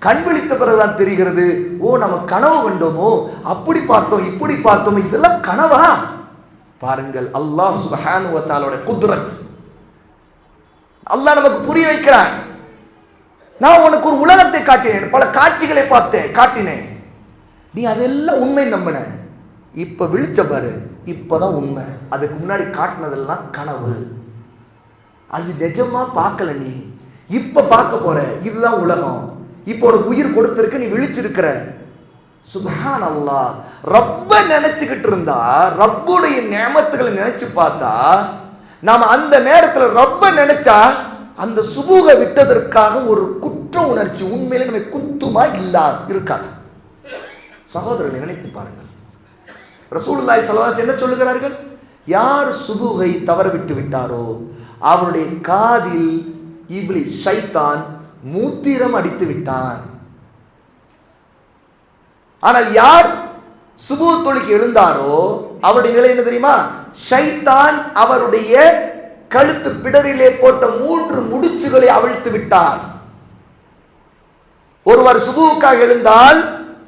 கண் விழித்த பிறகுதான் தெரிகிறது, ஓ நம்ம கனவு கண்டோமோ, அப்படி பார்த்தோம் இப்படி பார்த்தோம், இதெல்லாம் கனவா? பாருங்கள், அல்லாஹ் சுப்ஹானஹு வ தஆலாவுடைய குத்ரத் அல்லாஹ் நமக்கு புரிய வைக்கிறான். நான் உனக்கு ஒரு உலகத்தை காட்டினேன், பல காட்சிகளை காட்டினேன், நீ அதெல்லாம் உண்மை நம்பின. இப்ப விழிச்ச பாரு, இப்பதான் உண்மை. அதுக்கு முன்னாடி காட்டினதெல்லாம் கனவு. அது நிஜமா பார்க்கல, நீ இப்ப பார்க்க போற. இதுதான் உலகம். இப்போ உனக்கு உயிர் கொடுத்திருக்க, நீ விழிச்சிருக்கிற. சுப்ஹானல்லாஹ். ரப்ப நினைச்சுக்கிட்டு இருந்தா, ரப்புடைய நியமத்துகளை நினைச்சு பார்த்தா, நாம அந்த நேரத்தில் ரப்ப நினைச்சா அந்த சுபூக விட்டதற்காக ஒரு குற்ற உணர்ச்சி உண்மையில நம்ம குத்துமா இருக்காது. சகோதரர்களை நினைத்து பாருங்கள். ரசூலுல்லாஹி ஸல்லல்லாஹு அலைஹி வஸல்லம் என்ன சொல்லுகிறார்கள்? யார் சுபூகை தவற விட்டு விட்டாரோ அவருடைய காதில் இப்லீஸ், ஷைத்தான் மூத்திரம் அடித்து விட்டான். ஆனால் யார் சுபூ தொழுகை எழுந்தாரோ அவருடைய நிலை என்ன தெரியுமா? ஷைத்தான் அவருடைய கழுத்து பிடரிலே போட்ட 3 முடிச்சுகளை அவிழ்த்து விட்டார். ஒருவர் சுபூக்காக எழுந்தால்,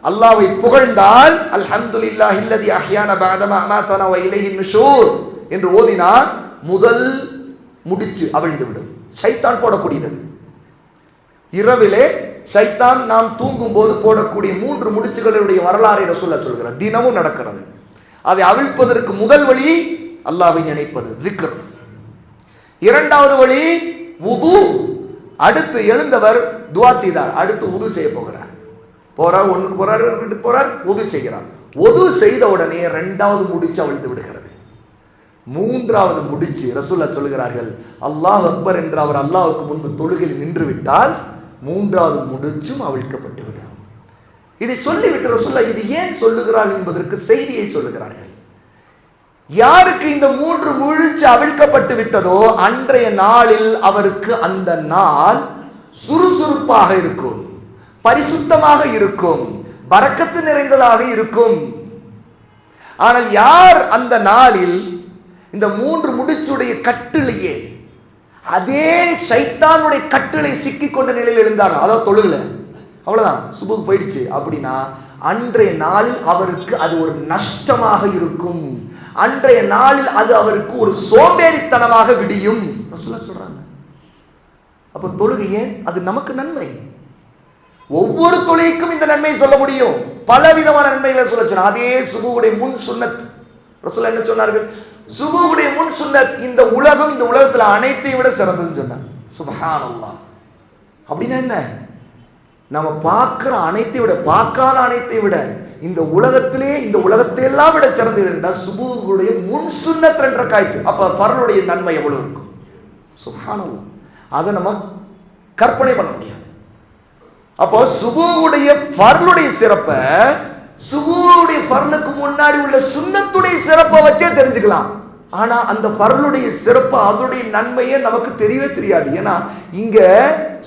அல்லாஹ்வை புகழ்ந்தால், அல்ஹம்துலில்லாஹி அல்லதி அஹ்யானா பஅதமா அமாதனா வ இலைஹி நுஷூர் என்று ஓதினார், முதல் முடிச்சு அவிழ்ந்துவிடும். ஷைத்தான் போடக்கூடியது. இரவிலே ஷைத்தான் நாம் தூங்கும் போது போடக்கூடிய 3 முடிச்சுகளுடைய வரலாறை ரசூலுல்லாஹ் சொல்கிறார். தினமும் நடக்கிறது. அதை அவிழ்ப்பதற்கு முதல் வழி அல்லாஹ்வை நினைப்பது, zikr. இரண்டாவது வழி வுது. அடுத்து எழுந்தவர் துஆ செய்தார், அடுத்து வுது செய்ய போகிறார். போறார், ஒண்ணுக்கு போறார், ரெண்டுக்கு போறார், வுது செய்கிறார். வுது செய்த உடனே இரண்டாவது முடிச்சு அவிழ்ந்து விடுகிறது. மூன்றாவது முடிச்சு ரசூலுல்லாஹ் சொல்கிறார்கள், அல்லாஹ் அக்பர் என்று அவர் அல்லாஹ்வுக்கு முன்பு தொழுகையில் நின்று விட்டால் மூன்றாவது முடிச்சும் அவிழ்க்கப்பட்டு விடும். இதை சொல்லிவிட்டு ரசூலுல்லாஹ் இது ஏன் சொல்லுகிறார் என்பதற்கு செய்தியை சொல்லுகிறார்கள். யாருக்கு இந்த 3 முடிச்சு அவிழ்க்கப்பட்டு விட்டதோ அன்றைய நாளில் அவருக்கு அந்த நாள் சுறுசுறுப்பாக இருக்கும், பரிசுத்தமாக இருக்கும், பரக்கத்து நிறைந்ததாக இருக்கும். ஆனால் யார் அந்த நாளில் இந்த 3 முடிச்சுடைய கட்டிலேயே அதே ஷைத்தானுடைய கட்டளை சிக்கி கொண்ட நிலையில் எழுந்தார், அதாவது தொழுகல, அவ்வளவுதான், சுபுக்கு போயிடுச்சு அப்படின்னா அன்றைய நாளில் அவருக்கு அது ஒரு நஷ்டமாக இருக்கும். அன்றைய நாளில் அது அவருக்கு ஒரு சோம்பேறித்தனமாக விடியும் சொல்றாங்க. அப்ப தொழுகை ஏன்? அது நமக்கு நன்மை. ஒவ்வொரு தொழுகைக்கும் இந்த நன்மையை சொல்ல முடியும், பல விதமான நன்மைகளை சொல்ல சொன்னார். அதே சுபுவுடைய முன் சுன்னத் ரசூலுல்லாஹ் என்ன சொன்னார்கள்? சுபுவுடைய முன் சுன்னத் இந்த உலகம், இந்த உலகத்துல அனைத்தை விட சிறந்ததுன்னு சொன்னார். சுப்ஹானல்லாஹ். அப்படின்னா என்ன? நம்ம பார்க்கிற அனைத்தை விட, பார்க்காத அனைத்தை விட, இந்த உலகத்திலே, இந்த உலகத்தை எல்லாம் விட சிறந்தது என்றால் சுபுவுடைய முன் சுன்னத் 2 ரக்காயத்து. அப்ப பரலுடைய நன்மை எவ்வளவு இருக்கும்? சுப்ஹானல்லாஹ். அதை நம்ம கற்பனை பண்ண முடியாது. அப்போ சுபுவுடைய பரலுடைய சிறப்பை சுபுவுடைய பரலுக்கு முன்னாடி உள்ள சுன்னத்துடைய சிறப்பை வச்சே தெரிஞ்சுக்கலாம். ஆனா அந்த பரலுடைய சிறப்பு, அதனுடைய நன்மையே நமக்கு தெரியவே தெரியாது. ஏன்னா இங்க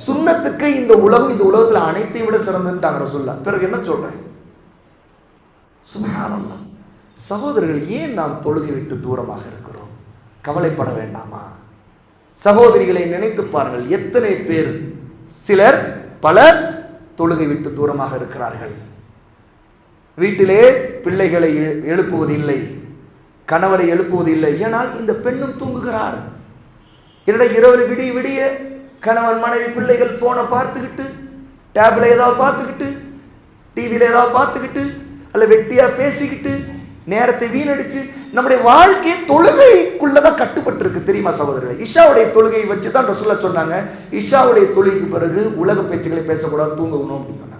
சுன்னத்துக்கு இந்த உலகம், இந்த உலகத்துல அனைத்தையும் விட சிறந்துட்டாங்க ரசூலுல்லாஹ். பிறகு என்ன சொல்றேன்? சுப்ஹானல்லாஹ். சகோதரர்கள், ஏன் நாம் தொழுகை விட்டு தூரமாக இருக்கிறோம்? கவலைப்பட வேண்டாமா? சகோதரிகளை நினைத்து பாருங்கள், எத்தனை பேர், சிலர் பலர் தொழுகை விட்டு தூரமாக இருக்கிறார்கள். வீட்டிலே பிள்ளைகளை எழுப்புவதில்லை, கணவரை எழுப்புவதில்லை. ஏனால் இந்த பெண்ணும் தூங்குகிறார். இரவில் விடிய விடிய கணவன் மனைவி பிள்ளைகள் போனை பார்த்துக்கிட்டு, டேப்ல ஏதாவது பார்த்துக்கிட்டு, டிவியில ஏதாவது பார்த்துக்கிட்டு, அல்ல வெட்டியா பேசிக்கிட்டு நேரத்தை வீணடிச்சு நம்முடைய வாழ்க்கையை தொழுகைக்குள்ளதான் கட்டுப்பட்டு இருக்கு. தெரியுமா சகோதரர்கள்? இஷாவுடைய தொழுகையை வச்சுதான் ரசூலுல்லாஹ் சொன்னாங்க, இஷாவுடைய தொழுகைக்கு பிறகு உலக பேச்சுக்களை பேசக்கூடாது, தூங்கணும் அப்படின்னு சொன்னாங்க.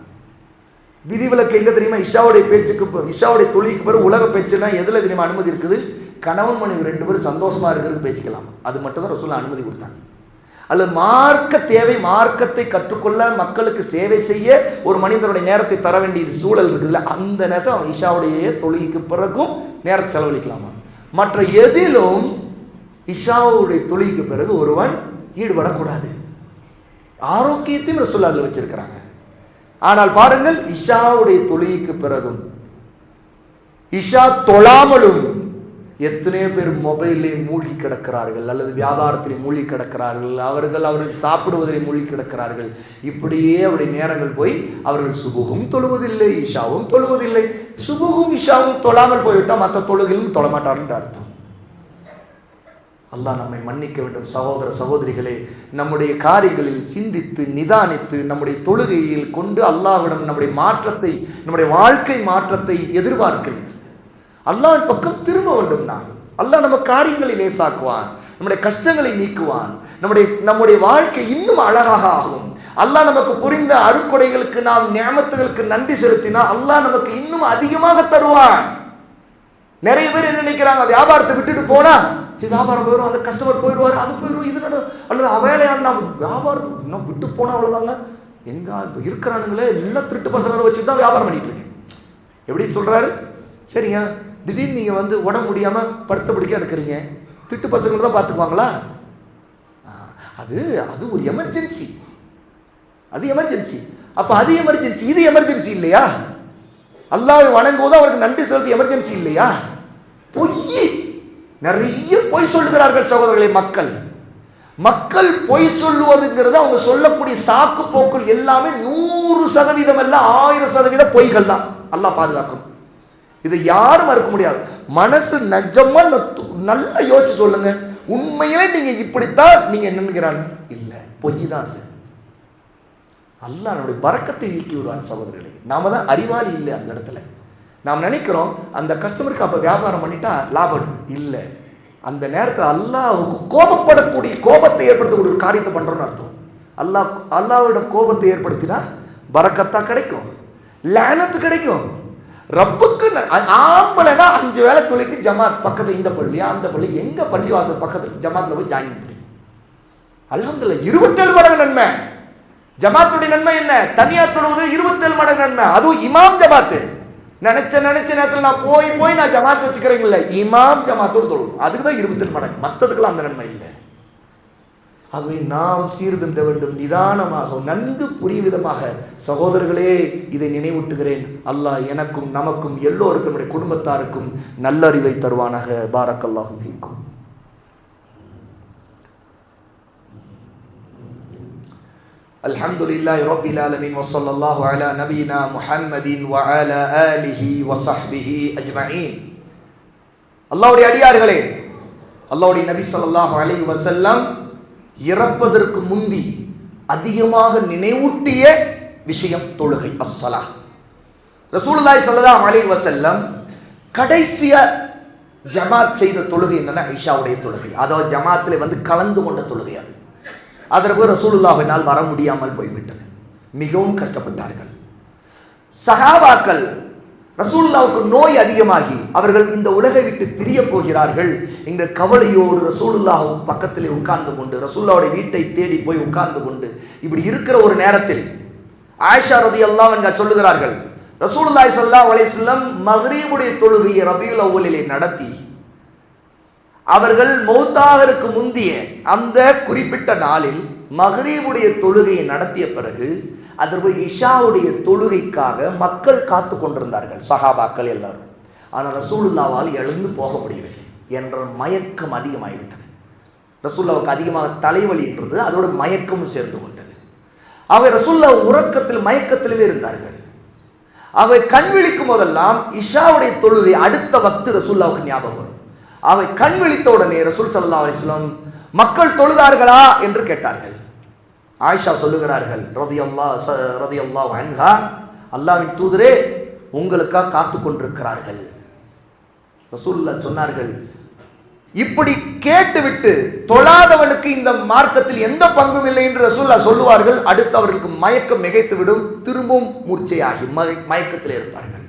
விதிவிலக்கு எங்க தெரியுமா? இஷாவுடைய பேச்சுக்கு, இஷாவுடைய தொழுகைக்கு பிறகு உலக பேச்சுனா எதுல தெரியுமா அனுமதி இருக்குது? கணவன் மனைவி 2 பேரும் சந்தோஷமா இருக்கிறது பேசிக்கலாம், அது மட்டும் தான் ரசூலுல்லாஹ் அனுமதி கொடுத்தாங்க. அல்லது மார்க்க தேவை, மார்க்கத்தை கற்றுக்கொள்ள, மக்களுக்கு சேவை செய்ய ஒரு மனிதனுடைய நேரத்தை தர வேண்டிய சூழல் இருக்குதுல்ல, அந்த நேரத்தை அவன் இஷாவுடைய தொழுகைக்கு பிறகும் நேரத்தை செலவழிக்கலாமா? மற்ற எதிலும் இஷாவுடைய தொழுகைக்கு பிறகு ஒருவன் ஈடுபடக்கூடாது. ஆரோக்கியத்தையும் ரசூலுல்லாஹ் வச்சிருக்கிறாங்க. ஆனால் பாருங்கள், இஷாவுடைய தொழுகைக்கு பிறகும் இஷா தொழாமலும் எத்தனையோ பேர் மொபைலே மூழ்கி கிடக்கிறார்கள், அல்லது வியாபாரத்திலே மூழ்கி கிடக்கிறார்கள், அவர்கள் சாப்பிடுவதிலே மூழ்கி கிடக்கிறார்கள். இப்படியே அவருடைய நேரங்கள் போய் அவர்கள் சுபுகும் தொழுவதில்லை, இஷாவும் தொழுவதில்லை. சுபுகும் இஷாவும் தொழாமல் போய்விட்டால் மற்ற தொழுகையும் தொழமாட்டார்கள் அர்த்தம். அல்லாஹ் நம்மை மன்னிக்க வேண்டும். சகோதர சகோதரிகளே, நம்முடைய காரியங்களில் சிந்தித்து நிதானித்து நம்முடைய தொழுகையில் கொண்டு அல்லாஹ்விடம் நம்முடைய மாற்றத்தை, நம்முடைய வாழ்க்கை மாற்றத்தை எதிர்பார்க்கிறேன். அல்லாஹ்வின் பக்கம் திரும்ப வேண்டும். நான் அல்லாஹ் நம்ம காரியங்களை லேசாக்குவான், நம்முடைய கஷ்டங்களை நீக்குவான், நம்முடைய வாழ்க்கை இன்னும் அழகாக ஆகும். அல்லாஹ் நமக்கு புரிந்த அருட்கொடைகளுக்கு நாம் நியமத்துகளுக்கு நன்றி செலுத்தினா அல்லாஹ் நமக்கு இன்னும் அதிகமாக தருவான். நிறைய பேர் என்ன நினைக்கிறாங்க, வியாபாரத்தை விட்டுட்டு போனா வியாபாரம் போயிடும், அந்த கஸ்டமர் போயிடுவாரு, அது போயிடும், இது அல்லது அவையிலையான நாம் வியாபாரம் இன்னும் விட்டு போனா அவ்வளவுதாங்க. எங்க இருக்கிறானுங்களே எல்லாம் திருட்டு பசங்களை வச்சு தான் வியாபாரம் பண்ணிட்டு இருக்கேன். எப்படி சொல்றாரு? சரிங்க, திடீர்னு நீங்க உடம்பு முடியாம படுத்த பிடிக்க இருக்கிறீங்க, திட்டு பசங்களை தான் பார்த்துக்குவாங்களா? அது ஒரு எமர்ஜென்சி, அது எமர்ஜென்சி. அப்ப அது எமர்ஜென்சி, இது எமர்ஜென்சி இல்லையா? அல்லாஹ்வை வணங்குவது அவருக்கு நன்றி செலுத்தி எமர்ஜென்சி இல்லையா? பொய், நிறைய பொய் சொல்லுகிறார்கள் சகோதரர்களே. மக்கள் பொய் சொல்லுவதுங்கிறது அவங்க சொல்லக்கூடிய சாக்கு போக்கள் எல்லாமே 100% அல்ல 1000% பொய்கள் தான். அல்லாஹ் பாதுகாக்கணும். இதை யாரும் மறுக்க முடியாது. மனசு நிஜமா நல்லா யோசிச்சு சொல்லுங்க, உண்மையிலே நீங்க இப்படித்தான் நீங்க நினைக்கிறாங்க இல்ல, பொய் தான். இல்லை, அல்லாஹ் நம்முடைய பரக்கத்தை நீக்கி விடுவான் சகோதரர்களே. நாம தான் அறிவாளி இல்லை. அந்த இடத்துல நாம் நினைக்கிறோம் அந்த கஸ்டமருக்கு அப்ப வியாபாரம் பண்ணிட்டா லாபம் இல்லை. அந்த நேரத்தில் அல்லாஹ்வுக்கு கோபப்படக்கூடிய, கோபத்தை ஏற்படுத்தக்கூடிய ஒரு காரியத்தை பண்றோம்னு அர்த்தம். அல்லாஹ்விடம் கோபத்தை ஏற்படுத்தினா பரக்கத்தா கிடைக்கும், லானத்து கிடைக்கும். ரப்புக்கு ஆம்பளைனா 5 வேளை தொழுகைக்கு ஜமாத் பக்கத்துல, இந்த பள்ளியா அந்த பள்ளி, எங்க பள்ளி வாசல் பக்கத்துல ஜமாத்ல போய் ஜாயின் பண்ணி அல்ஹம்துலில்லாஹ் 27 மடங்கு நன்மை. ஜமாத்துடைய நன்மை என்ன? தனியா தொழுவது 27 மடங்கு நன்மை. அதுவும் இமாம் ஜமாத்து. நினைச்ச நேரத்தில் நான் போய் நான் ஜமாத்து வச்சுக்கிறேன் இல்ல, இமாம் ஜமாத்தோடு தொழுவோம், அதுக்கு தான் 27 மடங்கு. மற்றதுக்கெல்லாம் அந்த நன்மை இல்லை. ஆகவே நாம் சீர்திருந்த வேண்டும், நிதானமாக நன்கு புரியும் விதமாக. சகோதரர்களே, இதை நினைவூட்டுகிறேன். அல்லாஹ் எனக்கும் நமக்கும் எல்லோருக்கும் நம்முடைய குடும்பத்தாருக்கும் நல்லறிவை தருவானாக. பாரக்கல்லாஹு ஃபீக்கும். அல்ஹம்துலில்லாஹி ரப்பில் ஆலமீன் வ ஸல்லல்லாஹு அலா நபியினா முஹம்மதின் வ அலா ஆலிஹி வ ஸஹ்பிஹி அஜ்மஈன். அல்லாஹ்வுடைய அடியார்களே, அல்லாஹ்வுடைய நபி ஸல்லல்லாஹு அலைஹி வஸல்லம் இறப்பதற்கு முந்தி அதிகமாக நினைவூட்டிய விஷயம் தொழுகை, அஸ்ஸலா. ரசூலுல்லாஹி ஸல்லல்லாஹு அலைஹி வஸல்லம் கடைசியா ஜமாத் செய்த தொழுகை என்னன்னா இஷாவுடைய தொழுகை. அதாவது ஜமாத்தில் கலந்து கொண்ட தொழுகை. அதற்கு ரசூலுல்லாஹ்வினால் வர முடியாமல் போய்விட்டது. மிகவும் கஷ்டப்பட்டார்கள் சஹாபாக்கள். ரசூலுல்லாஹ்வுக்கு நோய் அதிகமாகி அவர்கள் இந்த உலகை விட்டு பிரிய போகிறார்கள் என்ற கவலையோடு ரசூலுல்லாஹ் பக்கத்திலே உட்கார்ந்து கொண்டு, ரசூலுல்லாஹ்வுடைய வீட்டை தேடி போய் உட்கார்ந்து கொண்டு இப்படி இருக்கிற ஒரு நேரத்தில் ஆயிஷா ரலியல்லாஹு அன்ஹா சொல்லுகிறார்கள், ரசூலுல்லாஹி ஸல்லல்லாஹு அலைஹி வஸல்லம் மக்ரிபுடைய தொழுகையை ரபியுல் அவ்வலிலே நடத்தி அவர்கள் மௌத்தாகருக்கு முந்திய அந்த குறிப்பிட்ட நாளில் மக்ரிபுடைய தொழுகையை நடத்திய பிறகு அதற்கு இஷாவுடைய தொழுகைக்காக மக்கள் காத்து கொண்டிருந்தார்கள், சஹாபாக்கள் எல்லாரும். ஆனால் ரசூலுல்லாவால் எழுந்து போக முடியவில்லை என்ற மயக்கம் அதிகமாகிவிட்டது. ரசூலுல்லாவுக்கு அதிகமாக தலைவலி என்றது, அதோட மயக்கமும் சேர்ந்து கொண்டது. அவை ரசூலுல்லாஹ் உறக்கத்தில் மயக்கத்திலுமே இருந்தார்கள். அவை கண் விழிக்கும் போதெல்லாம் இஷாவுடைய தொழுகை அடுத்த வக்து ரசூலுல்லாவுக்கு ஞாபகம் வரும். அவை கண் விழித்த உடனே ரசூல் ஸல்லல்லாஹு அலைஹி வஸல்லம் மக்கள் தொழுதார்களா என்று கேட்டார்கள். ஆயிஷா சொல்லுகிறார்கள் ரலியல்லாஹு அன்ஹா, அல்லாஹ்வின் தூதரே உங்களுக்காக காத்து கொண்டிருக்கிறார்கள். ரசூலுல்லாஹ் சொன்னார்கள், இப்படி கேட்டுவிட்டு தொழாதவனுக்கு இந்த மார்க்கத்தில் எந்த பங்கும் இல்லை என்று ரசூலுல்லாஹ் சொல்லுவார்கள். அடுத்து அவர்களுக்கு மயக்கம் மிகைத்துவிடும், திரும்பவும் மூர்ச்சையாகி மயக்கத்தில் இருப்பார்கள்.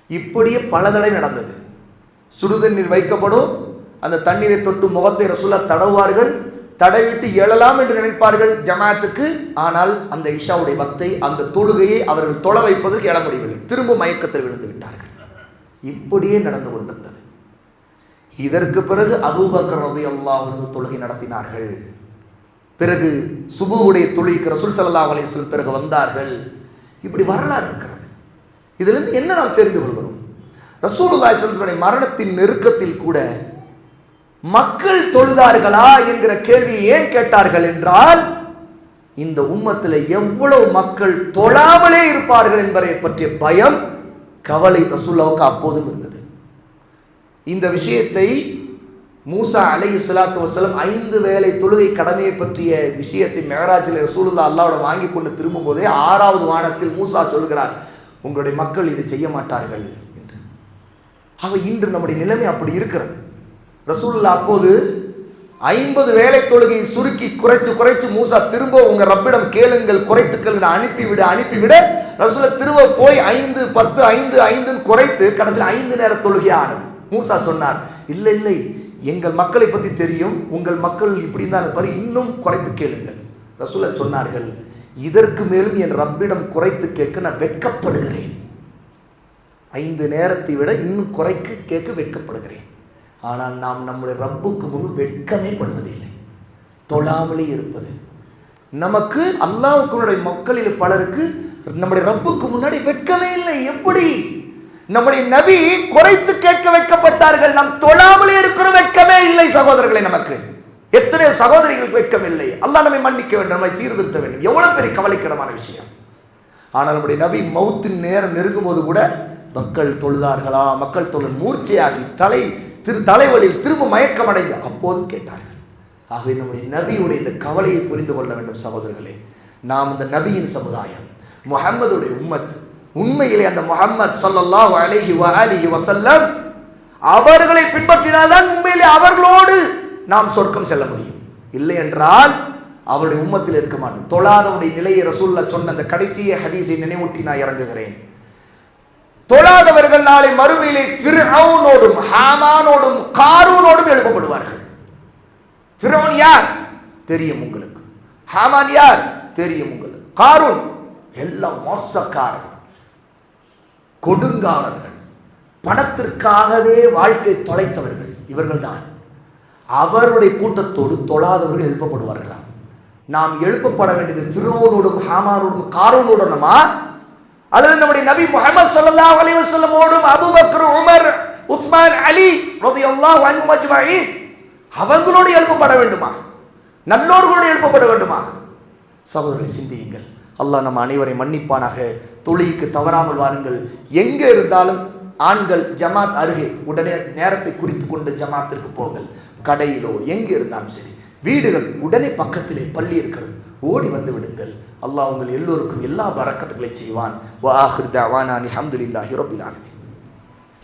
இப்படியே பல தடவை நடந்தது. சுடுதண்ணீர் வைக்கப்படும், அந்த தண்ணீரை தொட்டு முகத்தை ரசூலுல்லாஹ் தடவுவார்கள், தடவிட்டு எழலாம் என்று நினைப்பார்கள் ஜமாத்துக்கு. ஆனால் அந்த இஷாவுடைய வக்தை, அந்த தொழுகையை அவர்கள் தொழ வைப்பதற்கு எழ முடியவில்லை, திரும்ப மயக்கத்தில் விழுந்து விட்டார்கள். இப்படியே நடந்து கொண்டிருந்தது. இதற்கு பிறகு அபூபக்கர் ரலியல்லாஹு அன்ஹு தொழுகை நடத்தினார்கள். பிறகு சுபுவுடைய தொழுகைக்கு ரசூல் ஸல்லல்லாஹு அலைஹி வஸல்லம் பிறகு வந்தார்கள். இப்படி வரலாறு இருக்கிறது. இதிலிருந்து என்ன நாம் தெரிந்து கொள்கிறோம்? ரசூலுல்லாஹி ஸல்லல்லாஹு அலைஹி வஸல்லம் மரணத்தின் நெருக்கத்தில் கூட மக்கள் தொழுதார்களா என்கிற கேள்வியை ஏன் கேட்டார்கள் என்றால், இந்த உம்மத்தில் எவ்வளவு மக்கள் தொழாமலே இருப்பார்கள் என்பதை பற்றிய பயம், கவலை ரசூலுல்லாஹ்வுக்கு அப்போதும் இருந்தது. இந்த விஷயத்தை மூசா அலைஹிஸ்ஸலாத்து வஸலாம் 5 வேளை தொழுகை கடமையை பற்றிய விஷயத்தை மிஅராஜில் ரசூலுல்லாஹ் அல்லாஹ்வோட வாங்கி கொண்டு திரும்பும் போதே 6வது வானத்தில் மூசா சொல்கிறார், உங்களுடைய மக்கள் இதை செய்ய மாட்டார்கள் என்று. இன்று நம்முடைய நிலைமை அப்படி இருக்கிறது. ரசூலுல்லாஹ் அப்போது 50 வேளை தொழுகையை சுருக்கி குறைச்சு மூசா திரும்ப உங்க ரப்பிடம் கேளுங்கள், குறைத்துக்கள் அனுப்பிவிட ரசூலுல்லாஹ் திரும்ப போய் 5 10 5 5 குறைத்து கடைசியில் 5 நேர தொழுகை ஆனது. மூசா சொன்னார், இல்லை எங்கள் மக்களை பற்றி தெரியும், உங்கள் மக்கள் இப்படி தான் இருப்பாரு, இன்னும் குறைத்து கேளுங்கள். ரசூலுல்லாஹ் சொன்னார்கள், இதற்கு மேலும் என் ரப்பிடம் குறைத்து கேட்க நான் வெட்கப்படுகிறேன். 5 நேரத்தை விட இன்னும் கேட்க வெட்கப்படுகிறேன். ஆனால் நாம் நம்முடைய ரப்புக்கு முன் வெட்கமே படுவதில்லை, தொழாமலே இருப்பது. நமக்கு அல்லாஹ்வுடைய மக்களில் பலருக்கு நம்முடைய ரப்புக்கு முன்னாடி வெட்கமே இல்லை. எப்படி? நம்முடைய நபி குறைத்து கேட்க வைக்கப்பட்டார்கள், நாம் தொழாமலே இருக்கிற வெட்கமே இல்லை. சகோதரர்களை, நமக்கு எத்தனை சகோதரிகளுக்கு வெட்கம் இல்லை. அல்லாஹ் நம்மை மன்னிக்க வேண்டும், நம்மை சீர்திருத்த வேண்டும். எவ்வளவு பெரிய கவலைக்கிடமான விஷயம். ஆனால் நம்முடைய நபி மௌத்தின் நேரம் நெருங்கும் போது கூட மக்கள் தொழுதார்களா, மக்கள் தொழில் மூர்ச்சையாகி தலைவலில் திரும்ப மயக்கம் அடைந்து அப்போதும் கேட்டார்கள். ஆகவே நம்முடைய நபியுடைய இந்த கவலையை புரிந்து கொள்ள வேண்டும் சகோதரர்களே. நாம் இந்த நபியின் சமுதாயம், முஹம்மதுடைய உம்மத். உண்மையிலே அந்த முஹம்மது ஸல்லல்லாஹு அலைஹி வஆலிஹி வஸல்லம் அவர்களை பின்பற்றினால்தான் உண்மையிலே அவர்களோடு நாம் சொர்க்கம் செல்ல முடியும். இல்லை என்றால் அவருடைய உம்மத்தில் இருக்க மாட்டோம். தொழாதவருடைய நிலையை ரசூலுல்லாஹ் சொன்ன அந்த கடைசி ஹதீஸை நினைவூட்டி நான் இறங்குகிறேன். தொழாதவர்கள் நாளை மறுமையிலே ஃபிர்அவுனோடும் ஹாமானோடும் காரூனோடும் எழுப்பப்படுவார்கள். ஃபிர்அவுன் யார் தெரியும் உங்களுக்கு, ஹாமான் யார் தெரியும் உங்களுக்கு, காரூன் எல்லாம் மோசக்காரர்கள், கொடுங்காரர்கள், பணத்திற்காகவே வாழ்க்கை தொலைத்தவர்கள். இவர்கள் தான் அவருடைய கூட்டத்தோடு தொழாதவர்கள் எழுப்பப்படுவார்களாம். நாம் எழுப்பப்பட வேண்டியது ஃபிர்அவுனோடும் ஹாமானோடும் காரூனோடுமா, அல்லது நம்முடைய நபி முஹம்மது ஸல்லல்லாஹு அலைஹி வஸல்லமோடும் அபூபக்கர், உமர், உஸ்மான், அலி ரலியல்லாஹு அன்ஹும் அஜ்மஈன் அவங்களோடு எழுப்பப்பட வேண்டுமா, நல்லோர்களோடு எழுப்பப்பட வேண்டுமா? சகோதரர்களை சிந்தியுங்கள். அல்லாஹ் நம்ம அனைவரை மன்னிப்பானாக. தொழுகைக்கு தவறாமல் வாருங்கள். எங்கே இருந்தாலும் ஆண்கள் ஜமாத் அருகே உடனே நேரத்தை குறித்து கொண்டு ஜமாத்திற்கு போங்கள். கடையிலோ எங்கே இருந்தாலும் சரி, வீடுகள் உடனே பக்கத்திலே பள்ளி இருக்கிறது, ஓடி வந்து விடுங்கள். அல்லாஹ் உங்கள் எல்லோருக்கும் எல்லா பரக்கத்துகளை செய்வான். வ ஆஹிர் தஅவானா அல்ஹம்துலில்லாஹி ரப்பில் ஆலமீன்.